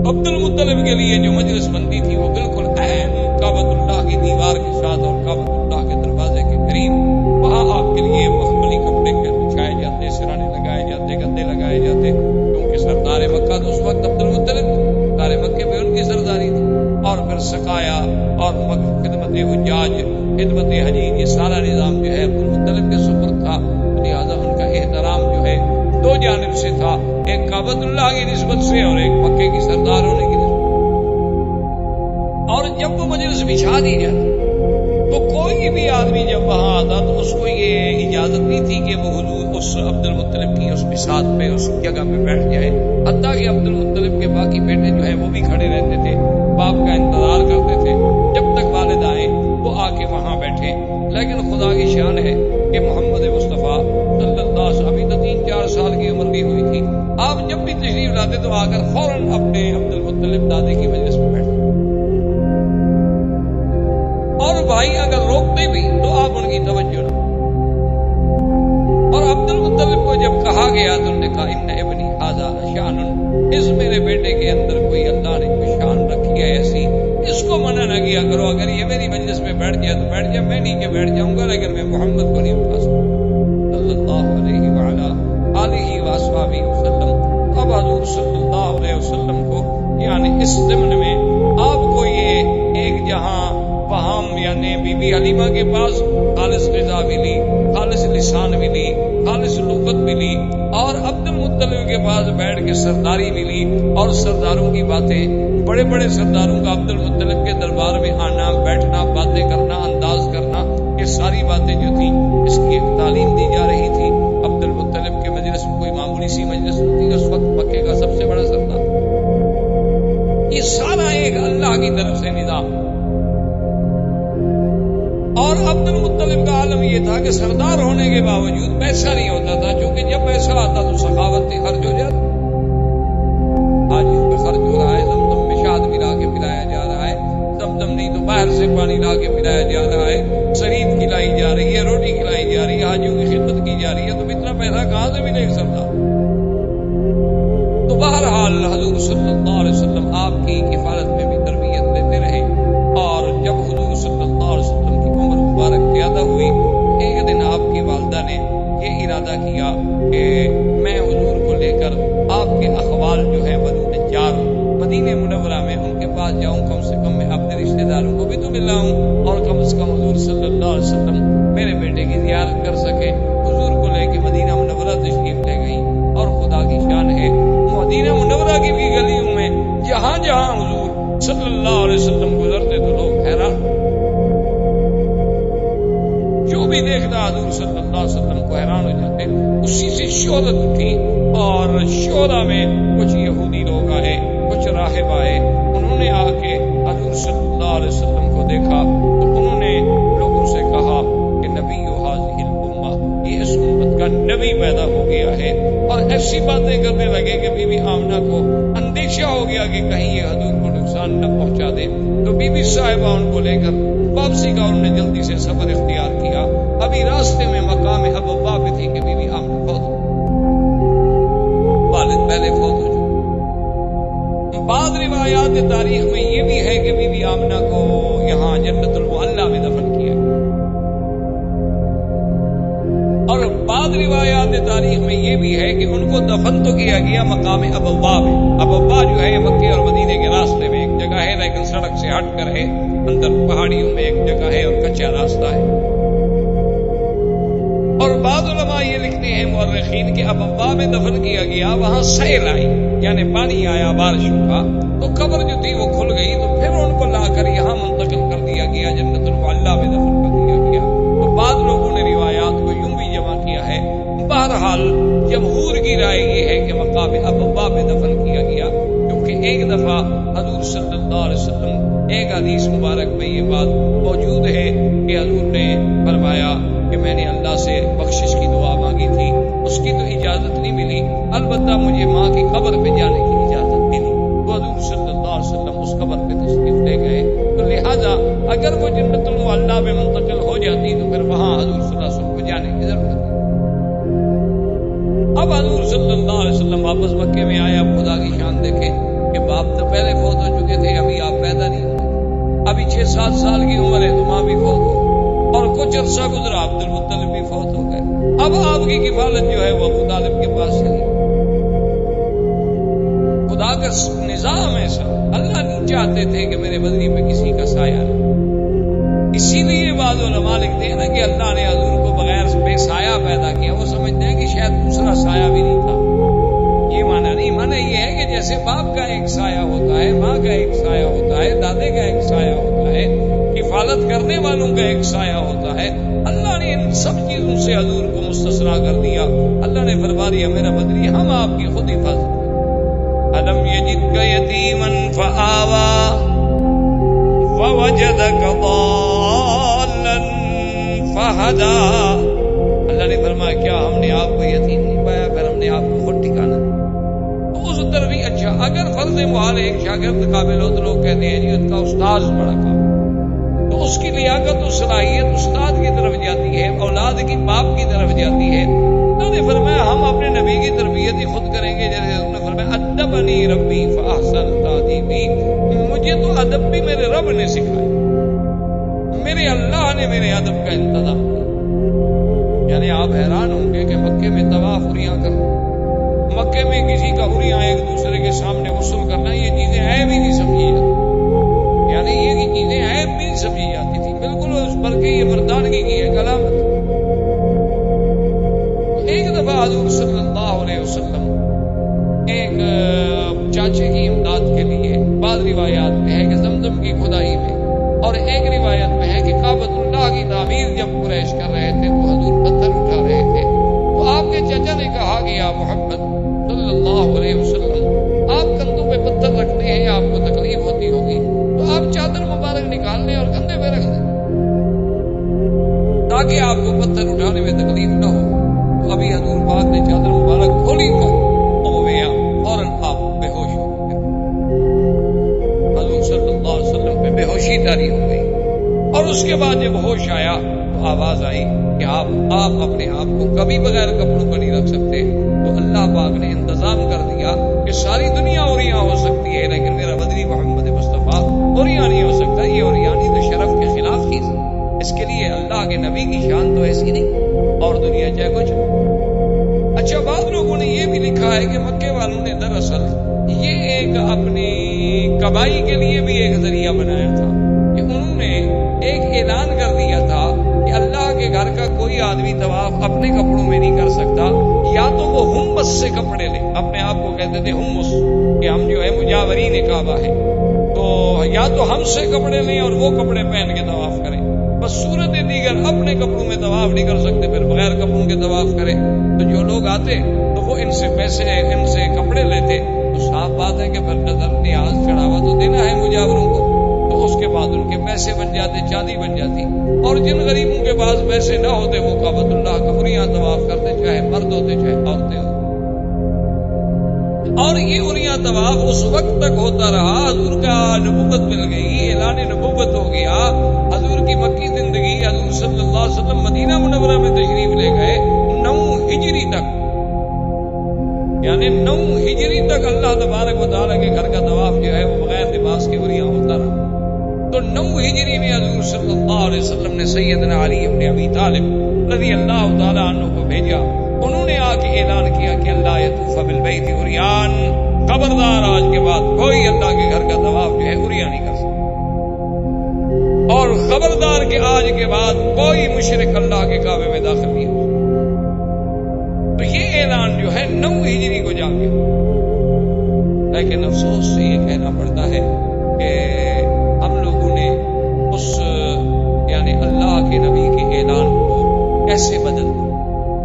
عبد المطلب کے لیے جو مجلس بنتی تھی وہ بالکل عین کعبۃ اللہ کی دیوار کے ساتھ اور کعبۃ اللہ کے دروازے کے قریب، وہاں آپ کے لیے مخملی کپڑے بچھائے جاتے، سرانے لگائے جاتے، گدے لگائے جاتے، کیونکہ سردار مکہ تو اس وقت عبد المطلب، سردار مکے میں ان کی سرداری تھی۔ اور پھر سقایا اور خدمت حجاج، خدمت حجیج، یہ سارا نظام جو ہے عبد المطلب کے سپرد تھا، لہٰذا ان کا احترام جو ہے دو جانب سے تھا، ایک کعبۃ اللہ کی نسبت سے اور ایک مکے کی سردار ہونے کی نسبت۔ اور جب وہ مجلس بچھا دی جاتی تو کوئی بھی آدمی جب وہاں آتا تو اس کو یہ اجازت نہیں تھی کہ وہ حضور اس عبد المطلب کی اس بساط پہ، اس جگہ پہ بیٹھ جائے، حتیٰ کہ عبد المطلب کے باقی بیٹے جو ہیں وہ بھی کھڑے رہتے تھے، باپ کا انتظار کرتے تھے جب تک والد آئے وہ آ کے وہاں بیٹھے۔ لیکن خدا کی شان ہے کہ محمد مصطفیٰ صلی اللہ علیہ وسلم، ابھی تو 3-4 سال کی عمر بھی ہوئی تھی، آپ جب بھی تشریف لاتے تو آ کر فوراً اپنے عبد المطلب دادے کی مجلس میں بیٹھتے، اور بھائی اگر روکتے بھی تو آپ ان کی توجہ نہ۔ اور عبد المطلب کو جب کہا گیا تو انہوں نے کہا ان ابنی ھذا شان، اس میرے بیٹے کے اندر کوئی اللہ نے کوئی شان رکھی ہے ایسی، اس کو منع نہ کیا کرو، اگر یہ میری مجلس میں بیٹھ گیا تو بیٹھ جائے، میں نیچے بیٹھ جاؤں گا، لیکن میں محمد کو نہیں اٹھا سکتا صلی اللہ علیہ وعلا آلہ وصحبہ وسلم۔ اب حضور صلی اللہ علیہ وسلم کو یعنی اس ضمن میں آپ کو یہ ایک جہاں وہاں یعنی بی بی حلیمہ کے پاس خالص غذا ملی، خالص لسان ملی، خالص لغت ملی، اور عبد المطلب کے پاس بیٹھ کے سرداری ملی، اور سرداروں کی باتیں، بڑے بڑے سرداروں کا عبد المطلب کے دربار میں آنا، بیٹھنا، باتیں کرنا، انداز کرنا، یہ ساری باتیں جو تھیں اس کی ایک تعلیم دی جا رہی تھی۔ عبد المطلب کے مجلس میں کوئی معمولی سی مجلس نہیں تھی، اس وقت مکے کا سب سے بڑا سردار، یہ سارا ایک اللہ کی طرف سے نظام۔ اور عبد المطلب کا عالم یہ تھا کہ سردار ہونے کے باوجود پیسہ نہیں ہوتا تھا، کیونکہ جب پیسہ آتا تو سخاوت سے خرچ ہو جاتا، آج اس پہ خرچ ہو رہا ہے، زمزم میں شاد ملا کے پلایا جا رہا ہے، زمزم نہیں تو باہر سے پانی لا کے پلایا جا رہا ہے، شرید کھلائی جا رہی ہے، روٹی کھلائی جا رہی ہے، حاجیوں کی خدمت کی جا رہی ہے، تو اتنا پیسہ کہاں سے ملے گا سردار؟ تو بہرحال حضور صلی اللہ علیہ وسلم آپ کی کفالت میں بھی تربیت دیتے رہے، اور جب حضور صلی اللہ علیہ وسلم کی عمر مبارک زیادہ ہوئی، ایک دن آپ کی والدہ نے یہ ارادہ کیا کہ میں حضور کو لے کر آپ کے اخوال جو ہے بنو نجار مدینہ منورہ میں ان کے پاس جاؤں، کم سے کم میں اپنے رشتہ داروں کو بھی تو مل رہا ہوں، اور کم از کم حضور صلی اللہ علیہ وسلم میرے بیٹے کی زیارت کر سکے۔ حضور کو لے کے مدینہ منورہ تشریف لے گئی، اور خدا کی شان ہے مدینہ منورہ کی بھی گلیوں میں جہاں جہاں حضور صلی اللہ علیہ وسلم گزرتے تو لوگ حیران، جو بھی دیکھتا حضور صلی اللہ علیہ وسلم کو حیران ہو جاتے۔ اسی سے شہرت اٹھی، اور شورا میں کچھ یہودی لوگ آئے، کچھ راہب آئے، انہوں نے آ کے حضور صلی اللہ علیہ وسلم کو دیکھا تو انہوں نے لوگوں سے کہا کہ نبی ھذہ الامہ، یہ اس امت کا نبی پیدا ہو گیا ہے، اور ایسی باتیں کرنے لگے کہ بی بی آمنہ کو اندیشہ ہو گیا کہ کہیں یہ حضور کو نقصان نہ پہنچا دے، تو بی بی صاحبہ ان کو لے کر واپسی کا انہوں نے جلدی سے سفر اختیار کیا۔ ابھی راستے میں مقام ابوا پہ تھی کہ بی بی آمنہ فوت ہو، والد پہلے فوت ہو چکے۔ بعض روایات تاریخ میں یہ بھی ہے کہ بی بی آمنہ کو یہاں جنت المعلیٰ میں دفن کیا، اور بعض روایات تاریخ میں یہ بھی ہے کہ ان کو دفن تو کیا گیا مقام ابوا میں۔ ابوا جو ہے مکے اور مدینے کے راستے میں ایک جگہ ہے، لیکن سڑک سے ہٹ کر ہے، اندر پہاڑیوں میں ایک جگہ ہے اور کچا راستہ ہے۔ اور بعض علماء یہ لکھتے ہیں مورخین کہ ابوا میں دفن کیا گیا، وہاں سیل آئی یعنی پانی آیا بارشوں کا، تو قبر جو تھی وہ کھل گئی، تو پھر ان کو لا کر یہاں منتقل کر دیا گیا، جنت المعلیٰ میں دفن کر دیا گیا۔ تو بعض لوگوں نے روایات کو یوں بھی جمع کیا ہے، بہرحال جمہور کی رائے یہ ہے کہ مقام ابوا میں دفن کیا گیا، کیونکہ ایک دفعہ حضور صلی اللہ علیہ وسلم، ایک حدیث مبارک میں یہ بات موجود ہے کہ حضور نے فرمایا کہ میں نے اللہ سے بخشش کی دعا مانگی تھی، اس کی تو اجازت نہیں ملی، البتہ مجھے ماں کی قبر پہ جانے کی اجازت ملی. تو حضور صلی اللہ علیہ وسلم اس قبر پہ تشریف لے گئے. تو لہذا اگر وہ جنت المعلیٰ میں منتقل ہو جاتی تو پھر وہاں حضور صلی اللہ علیہ وسلم کو جانے کی ضرورت نہیں. اب حضور صلی اللہ علیہ وسلم واپس مکے میں آئے. اب خدا کی شان دیکھیں کہ باپ تو پہلے فوت ہو چکے تھے, ابھی آپ پیدا نہیں ہوئے. ابھی 6-7 سال کی عمر ہے تو ماں بھی فوت ہو, اور کچھ عرصہ گزرا عبد المطلب بھی فوت ہو گئے. اب آپ کی کفالت جو ہے وہ ابو طالب کے پاس چلی. خدا کا نظام ایسا, اللہ نہیں چاہتے تھے کہ میرے بدنی پہ کسی کا سایہ نہ. اسی لیے بعض علماء لکھتے ہیں نا کہ اللہ نے حضور کو بغیر بے سایہ پیدا کیا. وہ سمجھتے ہیں کہ شاید دوسرا سایہ بھی نہیں تھا. یہ مانا نہیں. مانا یہ ہے کہ جیسے باپ کا ایک سایہ ہوتا ہے, ماں کا ایک سایہ ہوتا ہے, دادے کا ایک سایہ ہوتا ہے, کفالت کرنے والوں کا ایک سایہ ہوتا ہے, اللہ نے ان سب چیزوں سے حضور کو مستثنا کر دیا. اللہ نے فرما دیا میرا بدنی ہم آپ کی خود حفاظت کریں. الم یجدک یتیما فآوی ووجدک ضالا فہدی. اللہ نے فرمایا کیا ہم نے آپ کو یتیم نہیں پایا, پھر ہم نے آپ کو خود ٹھکانا. تو اس در بھی اچھا, اگر فرض محال ایک شاگرد قابل ہو تو لوگ کہتے ہیں جی اس کا استاذ بڑا قابل, تو اس کی لیاقت و صلاحیت استاد کی طرف جاتی ہے, اولاد کی باپ کی طرف جاتی ہے. انہوں نے فرمایا ہم اپنے نبی کی تربیت ہی خود کریں گے. جیسے انہوں نے فرمایا ادبنی ربی فاحسن تادیبی, مجھے تو ادب بھی میرے رب نے سکھایا, میرے اللہ نے میرے ادب کا انتظام کیا. یعنی آپ حیران ہوں گے کہ مکے میں طواف اریاں کرنا, مکے میں کسی کا اریاں ایک دوسرے کے سامنے غسل کرنا, یہ چیزیں عیب ہی نہیں سمجھی جاتی. یعنی یہ چیزیں عیب بھی نہیں سمجھی جاتی تھی بالکل, بلکہ یہ مردانگی کی ایک علامت. ایک دفعہ حضور صلی اللہ علیہ وسلم ایک چاچے کی امداد کے لیے, بعض روایات میں ہے کہ زمزم کی کھدائی میں, اور ایک روایت میں ہے کہ کعبۃ اللہ کی تعمیر جب قریش کر رہے تھے تو حضور پتھر اٹھا رہے تھے. تو آپ کے چچا نے کہا کہ یا محمد صلی اللہ علیہ وسلم آپ کندھوں پہ پتھر رکھتے ہیں, آپ کو تکلیف ہوتی ہوگی, تو آپ چادر مبارک نکال لیں اور کندھے پہ رکھ دیں تاکہ آپ کو پتھر اٹھانے میں تکلیف نہ ہو. تو ابھی حضور پاک نے چادر مبارک کھولی تو فوراً آپ بے ہوش ہو گئے. حضور صلی اللہ علیہ وسلم پہ بے ہوشی طاری ہو گئی, اور اس کے بعد جب ہوش آیا تو آواز آئی کہ آپ اپنے آپ کو کبھی بغیر کپڑوں کا نہیں رکھ سکتے. تو اللہ پاک نے انتظام کر دیا کہ ساری دنیا اوریاں ہو سکتی ہے, لیکن میرا بدنی محمد مصطفیٰ اوریاں نہیں ہو سکتا. یہ اوریانی تو شرف کے خلاف چیز ہے. اس کے لیے اللہ کے نبی کی شان تو ایسی نہیں, اور دنیا چاہے کچھ. اچھا, بعض لوگوں نے یہ بھی لکھا ہے کہ مکے والوں نے دراصل یہ ایک اپنی کمائی کے لیے بھی ایک ذریعہ بنایا تھا کہ انہوں نے ایک اعلان کر دیا تھا کہ اللہ کے گھر کا کوئی آدمی طواف اپنے کپڑوں میں نہیں کر سکتا, یا تو وہ ہمس سے کپڑے لے. اپنے آپ کو کہتے تھے ہمس, کہ ہم جو ہے مجاورین کعبہ ہے, تو یا تو ہم سے کپڑے لیں اور وہ کپڑے پہن کے طواف کریں. بس صورت دیگر اپنے کپڑوں میں طواف نہیں کر سکتے, پھر بغیر کپڑوں کے طواف کریں. تو جو لوگ آتے تو وہ ان سے پیسے, ان سے کپڑے لیتے. تو صاف بات ہے کہ پھر نظر نیاز چڑھاوا تو دینا ہے مجاوروں کو, تو اس کے بعد ان کے پیسے بن جاتے, چاندی بن جاتی. اور جن غریبوں کے پاس پیسے نہ ہوتے وہ کعبۃ اللہ کا اریاں طواف کرتے, چاہے مرد ہوتے چاہے عورتیں ہوتے. اور یہ اریاں طواف اس وقت تک ہوتا رہا. حضور کا نبوت مل گئی, اعلان نبوت ہو گیا, حضور کی مکی زندگی, حضور صلی اللہ علیہ وسلم مدینہ منورہ میں تشریف لے گئے 9 ہجری تک. یعنی 9 ہجری تک اللہ تبارک و تعالیٰ کے گھر کا طواف جو ہے وہ بغیر لباس کے اریاں ہوتا رہا. تو 9 ہجری میں حضور صلی اللہ علیہ وسلم نے سیدنا علی ابن ابی طالب رضی اللہ تعالیٰ عنہ کو بھیجا. انہوں نے آ کے اعلان کیا کہ اللہ یطوف بالبیت عریان, خبردار آج کے بعد کوئی اللہ کے گھر کا طواف جو ہے عریاں نہیں کر سکتا, اور خبردار کہ آج کے بعد کوئی مشرک اللہ کے کعبے میں داخل نہیں ہو. تو یہ اعلان جو ہے 9 ہجری کو جا کے, لیکن افسوس سے یہ کہنا پڑتا ہے کہ ہم لوگوں نے اس یعنی اللہ کے نبی کے اعلان کو ایسے بدل دیا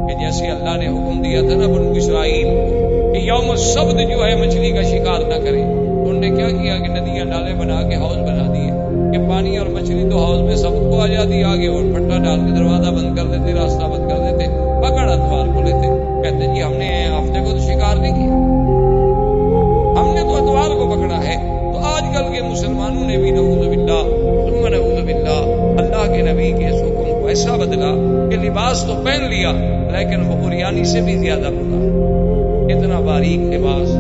کہ جیسے اللہ نے حکم دیا تھا نا بنو اسرائیل کو کہ یوم السبت جو ہے مچھلی کا شکار نہ کریں, تو انہوں نے کیا کیا کہ ندیاں نالے بنا کے حوض بنا دیے کہ پانی اور مچھلی تو حوض میں سب کو آ جاتی آگے، اور پھٹا ڈال کے دروازہ بند کر دیتے، راستہ بند کر دیتے، پکڑ اتوار کو لیتے، کہتے جی ہم نے ہفتے کو تو شکار نہیں کیا، ہم نے تو اتوار کو پکڑا ہے۔ تو آج کل کے مسلمانوں نے بھی نعوذ باللہ ثم نعوذ باللہ اللہ کے نبی کے اس حکم کو ایسا بدلا کہ لباس تو پہن لیا لیکن وہ عریانی سے بھی زیادہ برا، اتنا باریک لباس،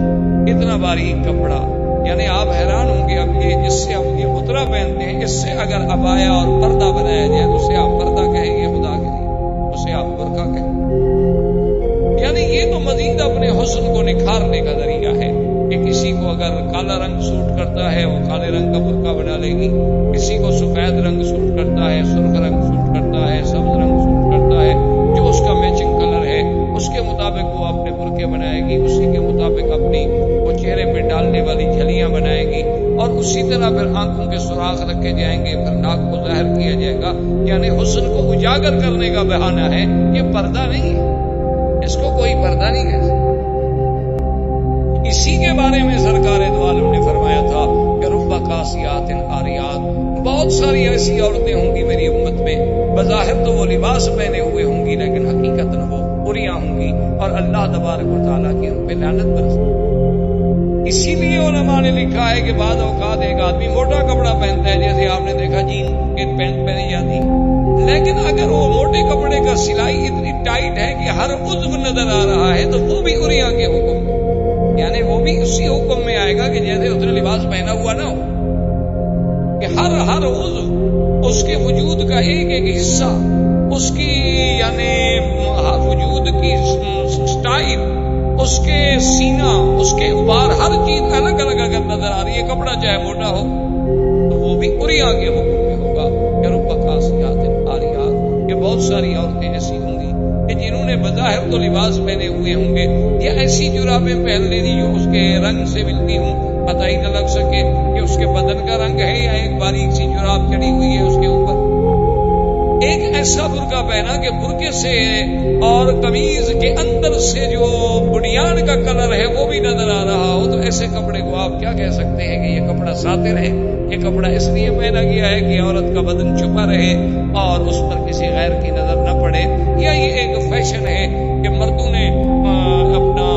اتنا باریک کپڑا، یعنی آپ حیران ہوں گے اب یہ جس سے اب یہ مترا پہنتے ہیں، اس سے اگر عبایا اور پردہ بنایا جائے تو اسے آپ پردہ کہیں گے خدا کے لیے، اسے آپ برقع کہیں، یعنی یہ تو مزید اپنے حسن کو نکھارنے کا ذریعہ ہے کہ کسی کو اگر کالا رنگ سوٹ کرتا ہے وہ کالے رنگ کا برقع بنا لے گی، کسی کو سفید رنگ سوٹ کرتا ہے، سرخ رنگ سوٹ کرتا ہے، سبز رنگ سوٹ کرتا ہے، جو اس کا میچنگ کلر ہے اس کے مطابق وہ اپنے برقعے بنائے گی، اسی کے مطابق اپنی وہ چہرے پہ ڈالنے والی جھلیاں بنائے گی، اور اسی طرح پھر آنکھوں کے سوراخ رکھے جائیں گے، پھر ناک کو ظاہر کیا جائے گا، یعنی حسن کو اجاگر کرنے کا بہانہ ہے، یہ پردہ نہیں ہے، اس کو کوئی پردہ نہیں کہہ سکتا۔ اسی کے بارے میں سرکار دو عالم نے فرمایا تھا کہ رب قاسیات عاریات، بہت ساری ایسی عورتیں ہوں گی میری امت میں، بظاہر تو وہ لباس پہنے ہوئے ہوں گی لیکن حقیقت وہ عریاں ہوں گی، اور اللہ تبارک و تعالیٰ کی ان پہ لعنت برسے۔ اسی لیے علماء نے لکھا ہے کہ بعض اوقات ایک آدمی موٹا کپڑا پہنتا ہے، جیسے آپ نے دیکھا جین کے پینٹ پہنی جاتی، لیکن اگر وہ موٹے کپڑے کا سلائی اتنی ٹائٹ ہے کہ ہر عضو نظر آ رہا ہے تو وہ بھی عریاں کے حکم میں، یعنی وہ بھی اسی حکم میں آئے گا کہ جیسے اس نے لباس پہنا ہوا نہ ہو، کہ ہر عضو اس کے وجود کا ایک ایک حصہ، اس کی یعنی وجود کی سٹائل، اس کے سینہ، اس کے ابار، ہر چیز الگ الگ اگر نظر آ رہی ہے، کپڑا چاہے موٹا ہو تو وہ بھی عریاں کے حکم میں ہوگا کہ رب قاسیات عاریات، کہ بہت ساری عورتیں ایسی ہوں گی کہ جنہوں نے بظاہر تو لباس پہنے ہوئے ہوں گے، یا ایسی جرابیں پہن لینی جو اس کے رنگ سے ملتی ہوں، پتہ ہی نہ لگ سکے کہ اس کے بدن کا رنگ ہے یا ایک باریک سی جراب چڑھی ہوئی ہے اس کے اوپر، ایک ایسا برقع پہنا کہ برقعے سے اور قمیض کے اندر سے جو بنیاد کا کلر ہے وہ بھی نظر آ رہا ہو، تو ایسے کپڑے کو آپ کیا کہہ سکتے ہیں کہ یہ کپڑا ساتر ہے، یہ کپڑا اس لیے پہنا گیا ہے کہ عورت کا بدن چھپا رہے اور اس پر کسی غیر کی نظر نہ پڑے، یا یہ ایک فیشن ہے کہ مردوں نے اپنا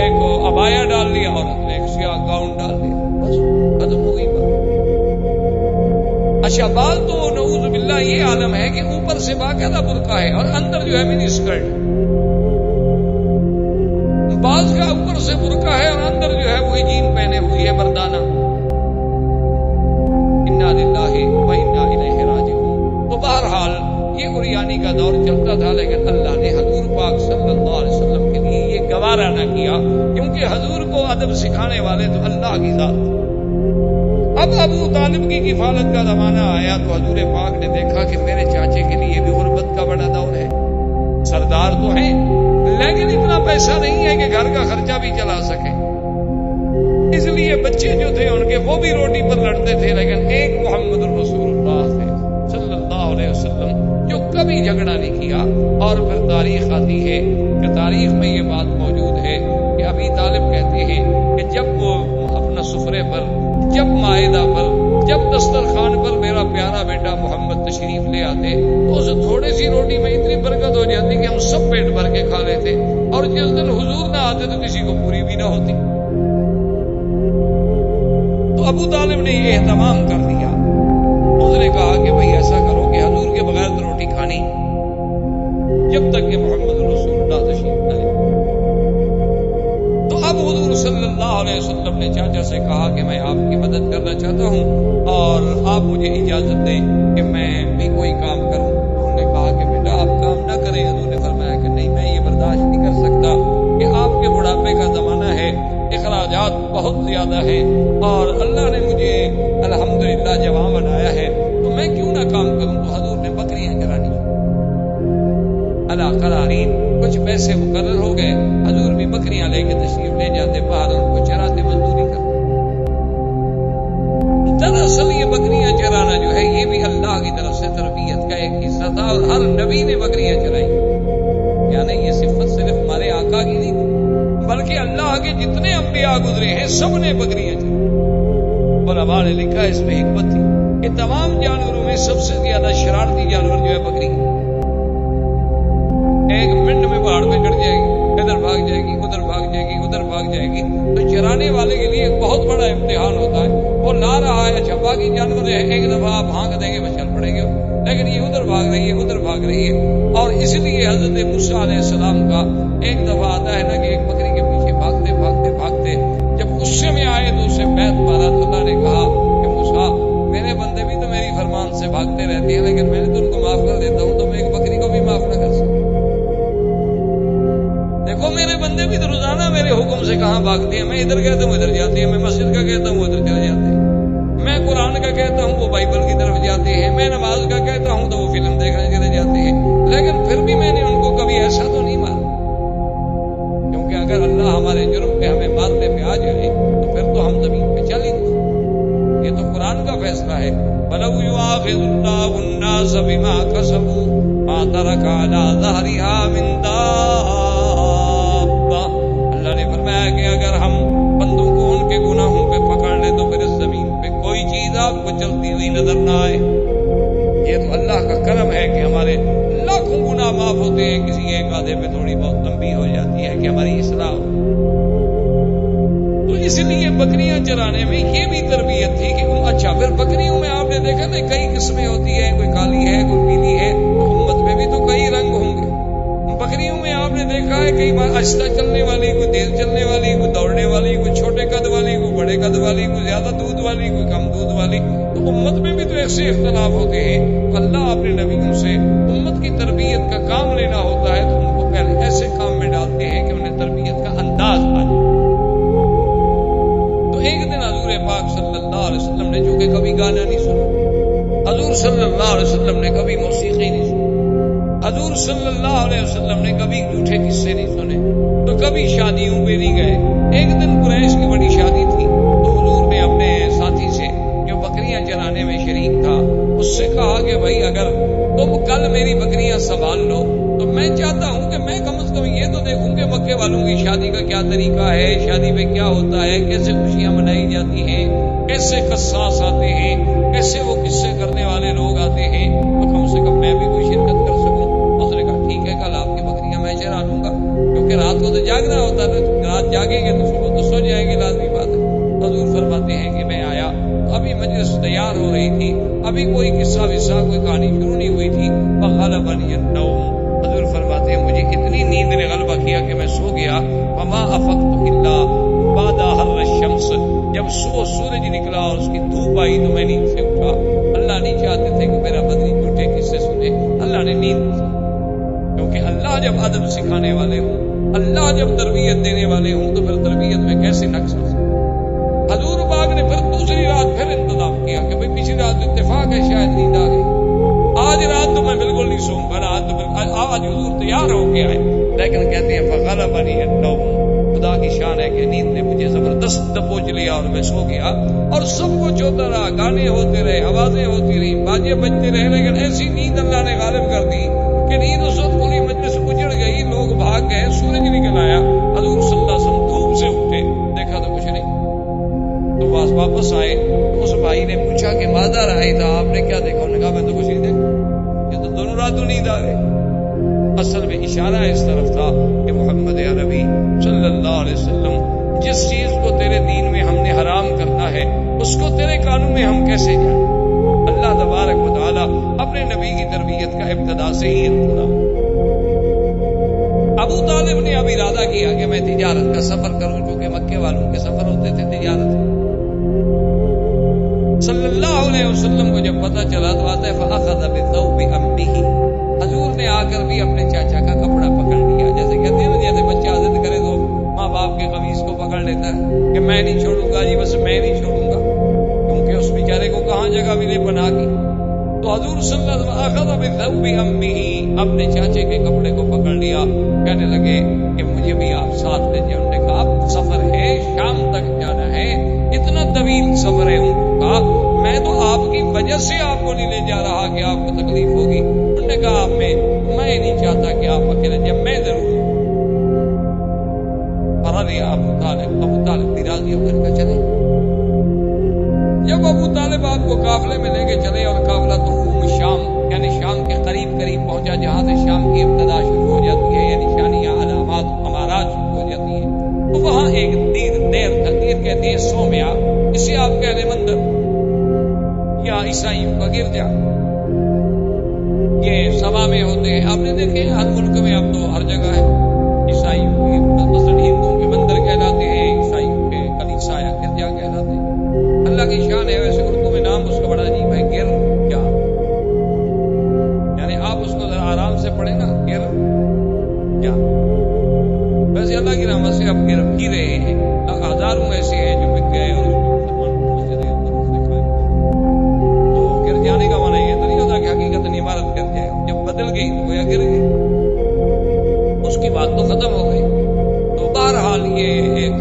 ایک عبایا ڈال لیا، عورت نے ایک سیاہ گاؤن ڈال دیا، بس ختم ہو گئی بات۔ اچھا، بات تو نعوذ باللہ یہ عالم ہے کہ اوپر سے باقاعدہ برقع ہے اور اندر جو ہے منی اسکرٹ، بعض کا اوپر سے برقع ہے اور اندر جو ہے وہی جین پہنے ہوئی ہے مردانہ، انا للہ و انا الیہ راجعون۔ تو بہرحال یہ عریانی کا دور چلتا تھا، لیکن اللہ نے حضور پاک صلی اللہ علیہ وسلم کے لیے یہ گوارا نہ کیا، کیونکہ حضور کو ادب سکھانے والے تو اللہ کی ذات۔ اب ابو طالب کی کفالت کا زمانہ آیا تو حضور پاک نے دیکھا کہ میرے چاچے کے لیے بھی غربت کا بڑا دور ہے، سردار تو ہیں لیکن اتنا پیسہ نہیں ہے کہ گھر کا خرچہ بھی چلا سکے، اس لیے بچے جو تھے ان کے وہ بھی روٹی پر لڑتے تھے، لیکن ایک محمد رسول اللہ تھے صلی اللہ علیہ وسلم جو کبھی جھگڑا نہیں کیا۔ اور پھر تاریخ آتی ہے کہ تاریخ میں یہ بات موجود ہے کہ ابی طالب کہتے ہیں کہ جب وہ اپنا سفرے پر، جب مائدہ پر، جب دسترخوان پر میرا پیارا بیٹا محمد تشریف لے آتے تو اس تھوڑی سی روٹی میں اتنی برکت ہو جاتی کہ ہم سب پیٹ بھر کے کھا لیتے، اور جس دن حضور نہ آتے تو کسی کو پوری بھی نہ ہوتی۔ تو ابو طالب نے یہ اہتمام کر دیا، اس نے کہا کہ بھئی ایسا کرو کہ حضور کے بغیر تو روٹی کھانی جب تک کہ محمد رسول اللہ تشریف نہ لے۔ تو اب حضور صلی اللہ علیہ وسلم نے چاچا سے کہا کہ میں آپ کی مدد کرنا چاہتا ہوں اور آپ مجھے اجازت دیں کہ میں بھی کوئی کام کروں۔ انہوں نے کہا کہ بیٹا آپ کام نہ کریں۔ حضور نے فرمایا کہ نہیں، میں یہ برداشت نہیں کر سکتا کہ آپ کے بڑھاپے کا زمانہ ہے، اخراجات بہت زیادہ ہیں، اور اللہ نے مجھے الحمدللہ جوان بنایا ہے، تو میں کیوں نہ کام کروں۔ تو حضور نے بکریاں چرانی اللہ قرارین، کچھ پیسے مقرر ہو گئے، حضور بھی بکریاں لے کے تشریف لے جاتے باہر، ان کو چراتے، مزدوری کرتے۔ دراصل یہ بکریاں چرانا جو ہے یہ بھی اللہ کی طرف سے تربیت کا ایک حصہ تھا، اور ہر نبی نے بکریاں چرائی، یعنی یہ صفت صرف ہمارے آقا کی نہیں تھی بلکہ اللہ کے جتنے انبیاء گزرے ہیں سب نے بکریاں چرائی۔ علماء نے لکھا اس میں حکمت تھی کہ تمام جانوروں میں سب سے زیادہ شرارتی جانور جو ہے بکری، ایک منٹ میں پہاڑ پہ چڑھ جائے گی، ادھر بھاگ جائے گی، ادھر بھاگ جائے گی، ادھر بھاگ جائے گی. تو چرانے والے کے لیے ایک بہت بڑا امتحان ہوتا ہے. وہ لا رہا ہے، اچھا باقی جانور ہے ایک دفعہ آپ ہانک دیں گے بس چل پڑیں گے، لیکن یہ ادھر بھاگ رہی ہے، ادھر بھاگ رہی ہے. اور اس لیے حضرت موسیٰ علیہ السلام کا ایک دفعہ آتا ہے نا کہ ایک بکری کے پیچھے بھاگتے بھاگتے بھاگتے جب غصے میں آئے تو اسے بیت مارا. تو اللہ نے کہا کہ موسیٰ میرے بندے بھی تو میری فرمان سے بھاگتے رہتے ہیں، لیکن میں نے تو ان کو معاف کر دیتا ہوں، تو میں ایک بکری کو بھی معاف نہ کر سکتا. دیکھو میرے بندے بھی تو روزانہ میرے حکم سے کہاں بھاگتے ہیں. میں ادھر کہتا ہوں ادھر جاتے ہیں، میں مسجد کا کہتا ہوں ادھر چلے جاتے ہیں، میں قرآن کا کہتا ہوں وہ بائبل کی طرف جاتے ہیں، میں نماز کا کہتا ہوں تو وہ فلم دیکھنے چلے جاتے ہیں. لیکن پھر بھی میں نے ان کو کبھی ایسا تو نہیں مارا، کیونکہ اگر اللہ ہمارے جرم پہ ہمیں مارنے پہ آ جائے تو پھر تو ہم زمین پہ چل ہی نہیں. یہ تو قرآن کا فیصلہ ہے. وَلَوْ يُؤَاخِذُ اللَّهُ النَّاسَ بِمَا كَسَبُوا مَا تَرَكَ عَلَىٰ ظَهْرِهَا مِن دَابَّةٍ. اللہ نے فرمایا کہ اگر ہم بندوں کو ان کے گناہوں پہ پکڑ لیں تو پھر اس زمین پہ کوئی چیز آپ کو چلتی ہوئی نظر نہ آئے. یہ تو اللہ کا کرم ہے کہ ہمارے لاکھوں گناہ معاف ہوتے ہیں، کسی ایک آدھے پہ تھوڑی بہت تنبیہ ہو جاتی ہے کہ ہماری اصلاح ہو. تو اس لیے بکریاں چرانے میں یہ بھی تربیت تھی کہ اچھا پھر بکریوں میں آپ نے دیکھا نا کئی قسمیں ہوتی ہیں، کوئی کالی ہے کوئی پیلی ہے، تو امت میں بھی تو کئی رنگ ہوں گے. بکریوں میں آپ نے دیکھا ہے کئی بار آہستہ چلنے والی، کوئی تیز چلنے والی، کوئی دوڑنے والی، کوئی چھوٹے قد والی، کوئی بڑے قد والی، کوئی زیادہ دودھ والی، کوئی کم دودھ والی. تو امت میں بھی تو ایسے اختلاف ہوتے ہیں. اللہ اپنے نبیوں سے امت کی تربیت کا کام لینا ہوتا ہے تو ان کو پہلے ایسے کام میں ڈالتے ہیں کہ انہیں تربیت کا انداز آ جائے. تو ایک دن حضور پاک صلی اللہ علیہ وسلم نے جو کہ کبھی گانا نہیں سنا، حضور صلی اللہ علیہ وسلم نے کبھی موسیقی نہیں سنی، حضور صلی اللہ علیہ وسلم نے کبھی جھوٹے قصے نہیں سنے، تو کبھی شادیوں پہ نہیں گئے. ایک دن قریش کی بڑی شادی تھی تو حضور نے اپنے ساتھی سے جو بکریاں چرانے میں شریک تھا اس سے کہا کہ بھائی اگر تم کل میری بکریاں سنبھال لو تو میں چاہتا ہوں کہ میں کم از کم یہ تو دیکھوں کہ مکے والوں کی شادی کا کیا طریقہ ہے، شادی میں کیا ہوتا ہے، کیسے خوشیاں منائی جاتی ہیں، کیسے قصاص آتے ہیں، کیسے وہ قصے کرنے والے لوگ آتے ہیں، تو کم سے کم میں بھی کوئی شرکت کر سکوں. اس نے کہا ٹھیک ہے کل آپ کی بکریاں میں چرا لوں گا، کیونکہ رات کو تو جاگنا ہوتا ہے، رات جاگیں گے تو صبح تو سو جائیں گے، لازمی بات ہے. حضور فرماتے ہیں کہ میں آیا تو ابھی مجلس تیار ہو رہی تھی، ابھی کوئی قصہ وصہ کوئی کہانی شروع نہیں ہوئی تھی. فغلبنی النوم، حضور فرماتے ہیں مجھے اتنی نیند نے غلبہ کیا کہ میں سو گیا. وما افقت الا بعد حر الشمس، جب صبح سورج نکلا اور اس کی دھوپ آئی تو میں نیند سے اٹھا. اللہ نہیں چاہتے تھے کہ میرا بدنی جھوٹے قصے سنے، اللہ نے نیند دی. کیونکہ اللہ جب ادب سکھانے والے ہوں، اللہ جب تربیت دینے والے ہوں تو پھر تربیت میں کیسے نقص ہو سکتا. حضور پاک نے پھر دوسری رات پھر انتظام کیا کہ بھئی پچھلی رات اتفاق ہے شاید نیند آ گئی، آج رات تو میں بالکل نہیں سوں گا، آج حضور تیار ہو کے آئے. لیکن کہتے ہیں فغلبنی النوم، خدا کی شان ہے کہ نیند نے مجھے زبردست دبوچ لیا اور میں سو گیا. اور سب کچھ ہوتا رہا، گانے ہوتے رہے، آوازیں ہوتی رہی، باجے بجتے رہے، لیکن ایسی نیند اللہ نے غالب کر دی کہ نیند اس وقت پوری مجلس اجڑ گئی، لوگ بھاگ گئے، سورج نکل آیا. حضور صلی اللہ علیہ وسلم دھوپ سے اٹھے، دیکھا تو کچھ نہیں، تو واپس آئے. اس بھائی نے پوچھا کہ ماذا رأیت تھا، آپ نے کیا دیکھا؟ انہوں نے کہا میں تو کچھ نہیں دیکھا، یہ تو دونوں راتوں نیند آ گئی. اصل میں اشارہ اس طرف تھا کہ محمد عربی صلی اللہ علیہ وسلم جس چیز کو تیرے دین میں ہم نے حرام کرنا ہے اس کو تیرے قانون میں ہم کیسے جانیں. اللہ تبارک و تعالی اپنے نبی کی تربیت کا ابتدا سے ہی انتظام. ابو طالب نے اب ارادہ کیا کہ میں تجارت کا سفر کروں، کیونکہ مکے والوں کے سفر ہوتے تھے تجارت. صلی اللہ علیہ وسلم کو جب پتہ چلا تو آتا ہے فأخذ بثوب عمه، حضور نے آ کر بھی اپنے چاچا کا کپڑا پکڑ لیا. جیسے کہتے ہیں نا جیسے بچہ ضد کرے تو ماں باپ کے قمیص کو پکڑ لیتا ہے کہ میں نہیں چھوڑوں گا جی، بس میں نہیں چھوڑوں گا، کیونکہ اس بیچارے کو کہاں جگہ ملے پناہ کی. تو حضور صلی اللہ علیہ وسلم اخذ بثوب عمه، اپنے چاچے کے کپڑے کو پکڑ لیا. کہنے لگے کہ مجھے بھی آپ ساتھ لے جائیں. انہوں نے کہا اب سفر ہے، شام تک جانا ہے، اتنا طویل سفر ہے. ان کو کہا میں تو آپ کی وجہ سے آپ کو نہیں لے جا رہا کہ آپ کو تکلیف ہوگی. انہوں نے کہا میں نہیں چاہتا کہ آپ اکیلے جائیں، میں ضرور. ابو طالب بھی راضی ہو کر چلے. جب جب ابو طالب آپ کو قافلے میں لے کے چلے اور قافلہ تو شام یعنی شام کے قریب پہنچا جہاں سے شام کی ابتدا شروع ہو جاتی ہے، یعنی نشانیاں علامات امارات شروع ہو جاتی ہیں، تو وہاں ایک دیر کہتے ہیں سومیا، اسے آپ کہہ لیں مندر یا عیسائیوں کا گرجا، یہ سبا میں ہوتے ہیں. آپ نے دیکھے ہر ملک میں اب تو ہر جگہ ہے. عیسائیوں کے مثلاً ہندوؤں کے مندر کہلاتے ہیں، عیسائیوں کے کلیسا یا گرجا کہلاتے ہیں. اللہ کی شان ہے. ویسے اردو میں نام اس کا بڑا عجیب ہے، گرجا، یعنی آپ اس کو ذرا آرام سے پڑھیں نا، گرجا. ویسے اللہ کی رحمت سے اب گر بھی رہے ہیں، ہزاروں ایسے ہیں جو بک گئے اور تو گر جانے کا معنی یہ تو نہیں ہوتا کہ حقیقت عمارت گر جائے. جب بدل گئی تو گویا گر گئی، اس کی بات تو ختم ہو گئی. تو بہرحال یہ ایک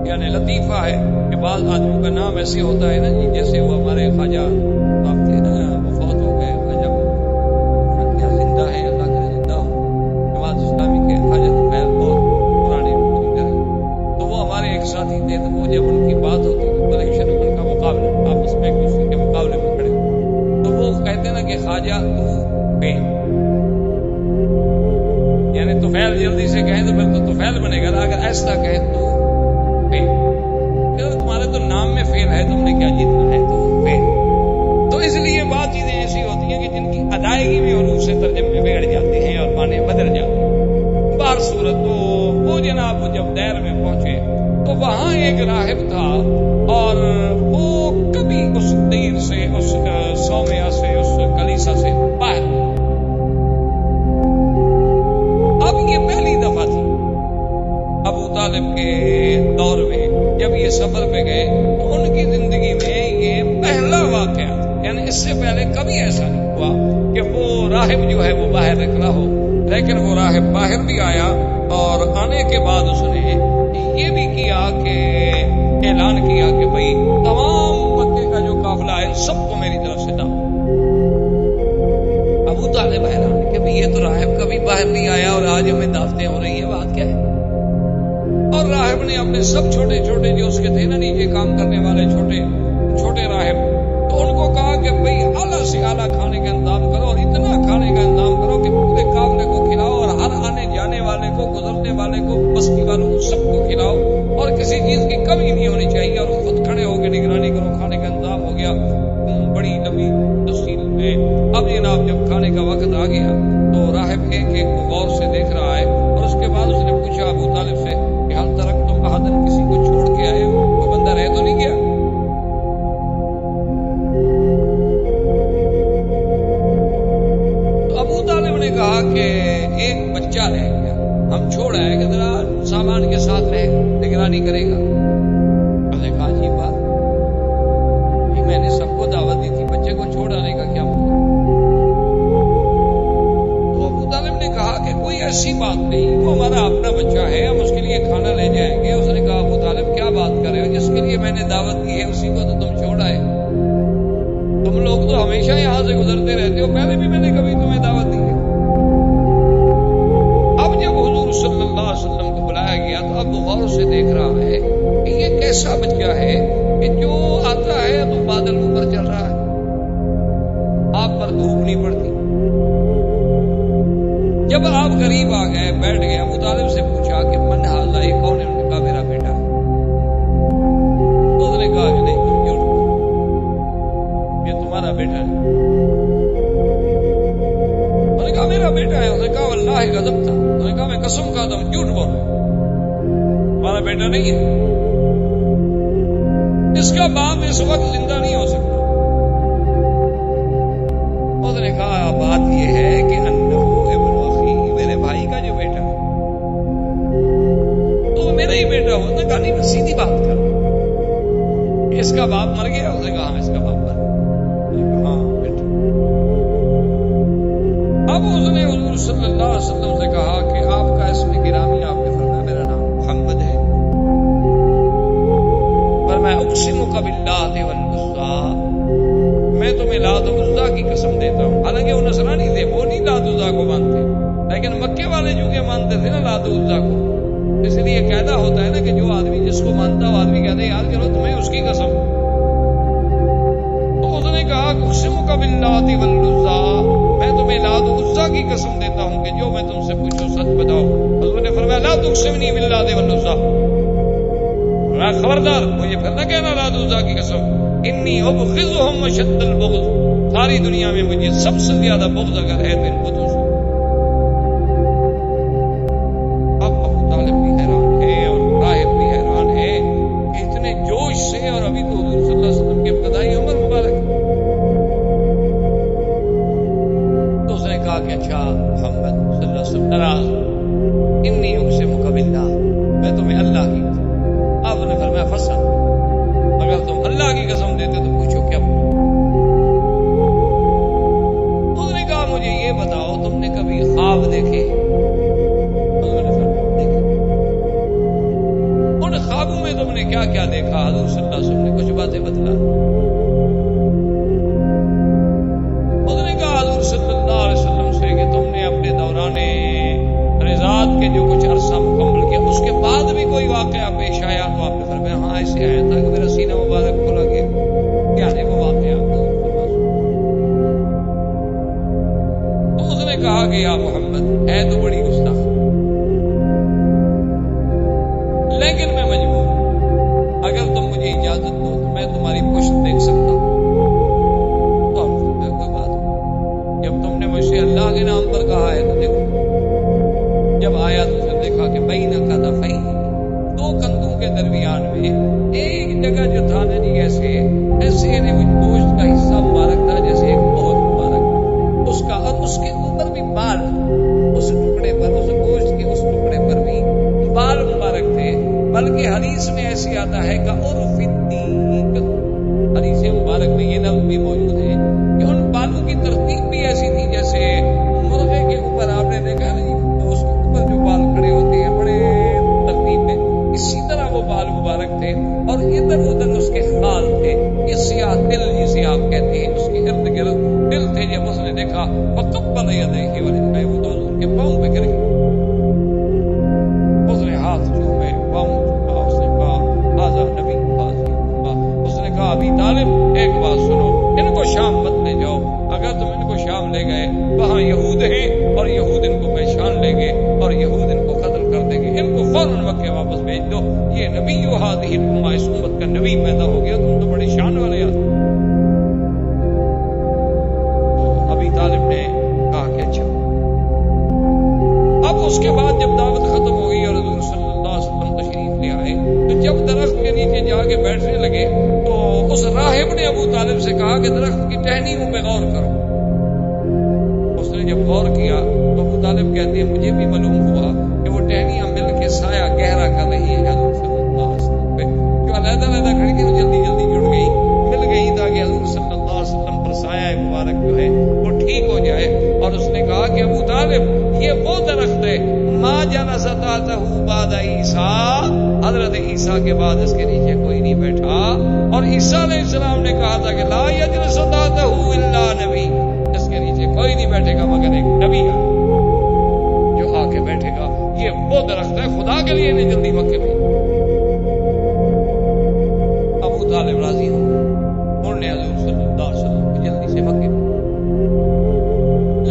یعنی لطیفہ ہے کہ بعض آدمیوں کا نام ایسے ہوتا ہے نا جی، جیسے وہ ہمارے خواجہ آپ تھے نا، وہ فوت ہو گئے، خواجہ کیا زندہ ہے، اللہ کا زندہ ہو، جماعت اسلامی کے خواجہ طفیل، بہت پرانے لیڈر ہیں. تو وہ ہمارے ایک ساتھی تھے. تو وہ جب ان کی بات ہوتی تھی تو الیکشن میں ان کا مقابلہ، آپس میں ایک دوسرے کے مقابلے میں کھڑے، تو وہ کہتے نا کہ خواجہ تو فیل، یعنی طفیل جلدی سے کہیں تو پھر تو طفیل بنے گا، اگر ایسا کہیں تو فیل. تمہارے تو نام میں فیل ہے، تم نے کیا جیتنا ہے، تو فیل. تو اس لیے بعض چیزیں ایسی ہوتی ہیں کہ جن کی ادائیگی میں حروف سے ترجمے بگڑ جاتے ہیں اور معنی بدل جاتے ہیں. بہر صورت تو وہ جناب جب دیر میں پہنچے تو وہاں ایک راہب تھا، اور وہ کبھی اس دیر سے، اس سومیا سے، اس کلیسا سے باہر. اب یہ پہلی دفعہ تھی ابو طالب کے دور میں جب یہ سفر پہ گئے، تو ان کی زندگی میں یہ پہلا واقعہ تھا. یعنی اس سے پہلے کبھی ایسا نہیں ہوا کہ وہ راہب جو ہے وہ باہر نکلا ہو. لیکن وہ راہب باہر بھی آیا، اور آنے کے بعد اس نے یہ بھی کیا کہ اعلان کیا کہ بھئی تمام مکے کا جو قافلہ ہے سب کو میری طرف سے دعوت. ابو طالب حیران کہ بھئی یہ تو راہب کبھی باہر نہیں آیا اور آج ہمیں دعوتیں ہو رہی ہیں، بات کیا ہے. اور راہب نے اپنے سب چھوٹے چھوٹے جو اس کے تھے نا نیچے کام کرنے والے چھوٹے چھوٹے راہب، تو ان کو کہا کہ بھئی اعلیٰ سے اعلیٰ کھانے کا انتظام کرو، اور اتنا کھانے کا انتظام کرو کہ پورے قافلے کو کھلاؤ، اور ہر آنے جانے والے کو، گزرنے والے کو، بستی والوں کو، سب کو کھلاؤ، اور کسی چیز کی کمی نہیں ہونی چاہیے. اور خود کھڑے ہو کے نگرانی کرو. کھانے کا انتظام ہو گیا بڑی لمبی تفصیل میں. اب جناب جب کھانے کا وقت آ گیا تو راہب ایک ایک کو غور سے دیکھ رہا ہے، اور اس کے بعد اس نے پوچھا ابو طالب سے کہ حل ترک تم احدن، کسی کو چھوڑ کے آئے ہو، کوئی بندہ رہ تو نہیں گیا. تو ابو طالب نے کہا کہ ایک بچہ رہ گیا، ہم چھوڑ آئے کہ ذرا سامان کے ساتھ رہے گا، نگرانی کرے گا. اس نے کہا عجیب بات، میں نے سب کو دعوت دی تھی، بچے کو چھوڑ آنے کا کیا مطلب. تو ابو طالب نے کہا کہ کوئی ایسی بات نہیں، وہ ہمارا اپنا بچہ ہے، ہم اس کے لیے کھانا لے جائیں گے. اس نے کہا ابو طالب کیا بات کر رہے ہو، جس کے لیے میں نے دعوت دی ہے اسی کو تو تم چھوڑ آئے. تم لوگ تو ہمیشہ یہاں سے گزرتے رہتے ہو، پہلے بھی میں نے کبھی تمہیں دعوت دی ہے. اب جب حضور صلی اللہ علیہ وسلم کو بلایا گیا تو اب غور سے دیکھ رہا ہے کہ یہ کیسا بچہ ہے کہ جو آتا ہے تو بادل اوپر چل رہا ہے، آپ پر دھوپ نہیں پڑتی. جب آپ قریب آ گئے، بیٹھ گئے، ابو طالب سے پوچھا کہ من حاضر، یہ کون ہے؟ انہوں نے کہا میرا بیٹا ہے. تو اس نے کہا کہ نہیں تم جھوٹ بول، یہ تمہارا بیٹا ہے. انہوں نے کہا میرا بیٹا ہے. اس نے کہا واللہ غضب تھا. انہوں نے کہا میں قسم کھاتا ہوں جھوٹ بول رہا ہوں، تمہارا بیٹا نہیں ہے. اس کا باپ اس وقت زندہ نہیں ہو سکتا. اس نے کہا بات یہ ہے کہ انہو ابن اخی، میرے بھائی کا جو بیٹا ہے تو وہ میرا ہی بیٹا ہو. کہا نہیں، میں سیدھی بات کر رہا ہوں، اس کا باپ مر گیا. اس نے کہا ہاں اس کا باپ مر گیا. ہاں بیٹا. اب اس نے حضور صلی اللہ علیہ وسلم سے کہا کہ آپ کا اسم گرامی، آپ نے فرمایا میرا نام محمد ہے. پر میں اقسم باللہ والعزیٰ، میں تمہیں لات و عزیٰ کی قسم دیتا ہوں. حالانکہ وہ نصرانی تھے، وہ نہیں لات و عزیٰ کو مانتے، لیکن مکے والے جو کہ مانتے تھے نا لات و عزیٰ کو. اس لیے قاعدہ ہوتا ہے نا کہ جو آدمی جس کو مانتا وہ آدمی کہتے ہیں یار چلو تمہیں اس کی قسم. باللات والعزى، میں تمہیں لات و عزا کی قسم دیتا ہوں کہ جو میں تم سے پوچھوں سچ بتاؤ۔ حضور نے فرمایا لا تقسمنی باللات والعزى، خبردار مجھے پھر نہ کہنا لات و عزا کی قسم، انی ابغضهم اشد البغض، ساری دنیا میں مجھے سب سے زیادہ بغض اگر ہے تو ان بتوں سے۔ اب ابو طالب بھی حیران ہے اور راہب بھی حیران ہے کہ اتنے جوش سے، اور ابھی تو حضور صلی اللہ علیہ وسلم کی ابتدائی عمر مبارک۔ تو اس نے کہا کہ اچھا محمد صلی اللہ علیہ وسلم ناراض، انی اقسمک باللہ، میں تمہیں اللہ کی قسم۔ آپ نے فرمایا فصل، اگر تم اللہ کی قسم دیتے تو پوچھو کیا پوچھو۔ اس نے کہا مجھے یہ بتاؤ تم نے کبھی خواب دیکھے؟ حضور نے فرمایا دیکھے۔ ان خوابوں میں تم نے کیا کیا دیکھا؟ حضور صلی اللہ علیہ وسلم نے کچھ باتیں بتلا۔ اس نے کہا حضور صلی اللہ علیہ وسلم سے کہ تم نے اپنے دوران رضاعت کے جو کچھ عرصہ مکمل کیا اس کے بعد بھی کوئی واقعہ پیش آیا؟ تو آپ نے فرمایا ہاں ایسے آیا تھا کہ میرا سینہ مبارک کھلا گیا۔ کیا ہے وہ واقعہ؟ تو اس نے کہا کہ یا محمد ہے تو بڑی گستاخ، لیکن میں مجبور ہوں، اگر تم مجھے اجازت دو تو میں تمہاری پشت دیکھ سکتا ہوں۔ تو آپ نے فرمایا کوئی بات نہیں، جب تم نے مجھ سے اللہ کے نام پر کہا ہے تو دیکھو۔ جب آیا تو پھر دیکھا کہ بین کتفیہ، دو کندھوں کے درمیان میں ایک جگہ جو تھا نا جی ایسے یعنی گوشت کا حصہ مبارک تھا، جیسے ایک بہت مبارک اس کا، اور اس کے اوپر بھی بال، اس ٹکڑے پر، اس گوشت کے اس ٹکڑے پر بھی بال مبارک تھے۔ بلکہ حدیث میں ایسے آتا ہے کہ عرف الدیک، حدیث مبارک میں یہ لفظ بھی موجود ہے کہ ان بالوں کی ترتیب بھی ایسی تھی جیسے مرغے کے اوپر آپ نے دیکھا نا جی اس کے اوپر جو بال کھڑے ہوتے ہیں بڑے ترتیب میں، اسی طرح وہ بال مبارک تھے، اور ادھر ادھر اس کے خال تھے، یہ سیاہ دل جسے آپ کہتے ہیں، اس کے ارد گرد دل تھے۔ جب اس نے دیکھا فقبل یدیہ ورجلہ، وہ تو حضور کے پاؤں پہ گر گئی، اس نے ہاتھ چومے، پاؤں چوما، اس نے کہا ھذا نبی حاضر اللہ۔ اس نے کہا ابی طالب ایک بات سنو، ان کو شام مت لے جاؤ، اگر تم ان کو شام لے گئے وہاں یہود ہیں اور یہود ان کو پہچان لیں گے اور یہود ان کو قتل کر دیں گے، ان کو فوراً مکے واپس بھیج دو، یہ نبی ہذہ الامہ، اس امت کا نبی پیدا ہو گیا، تم تو بڑی شان والے آدمی۔ تو ابی طالب نے کہا کہ اچھا۔ اب اس کے بعد جب دعوت ختم ہو گئی اور حضور صلی اللہ علیہ وسلم تشریف لے آئے تو جب درخت کے نیچے جا کے بیٹھنے لگے تو اس راہب نے ابو طالب سے کہا کہ درخت کی ٹہنیوں پہ غور کرو۔ اس نے جب غور کیا تو ابو طالب کہتے ہیں مجھے بھی معلوم ہوا کہ وہ ٹہنیاں مل کے سایہ گہرا کر رہی ہیں حضور صلی اللہ علیہ وسلم پہ، جو علیحدہ علیحدہ کھڑی تھی جلدی جلدی جڑ گئی، مل گئی تاکہ حضور صلی اللہ علیہ وسلم پر سایہ مبارک جو ہے وہ ٹھیک ہو جائے۔ اور اس نے کہا کہ ابو طالب یہ وہ درخت ہے ما جلس تحتہ بعد عیسیٰ، حضرت عیسیٰ کے بعد اس کے نیچے کوئی نہیں بیٹھا، اور عیسیٰ علیہ السلام نے کہا تھا کہ لا یجلس تحتہ الا نبی، اس کے نیچے کوئی نہیں بیٹھے گا مگر ایک نبی ہے جو آ کے بیٹھے گا۔ یہ وہ درخت ہے، خدا کے لیے نہیں جلدی مکے میں۔ ابو طالب راضی ہو گئے، انہوں نے حضور صلی اللہ علیہ وسلم کو جلدی سے مکے میں،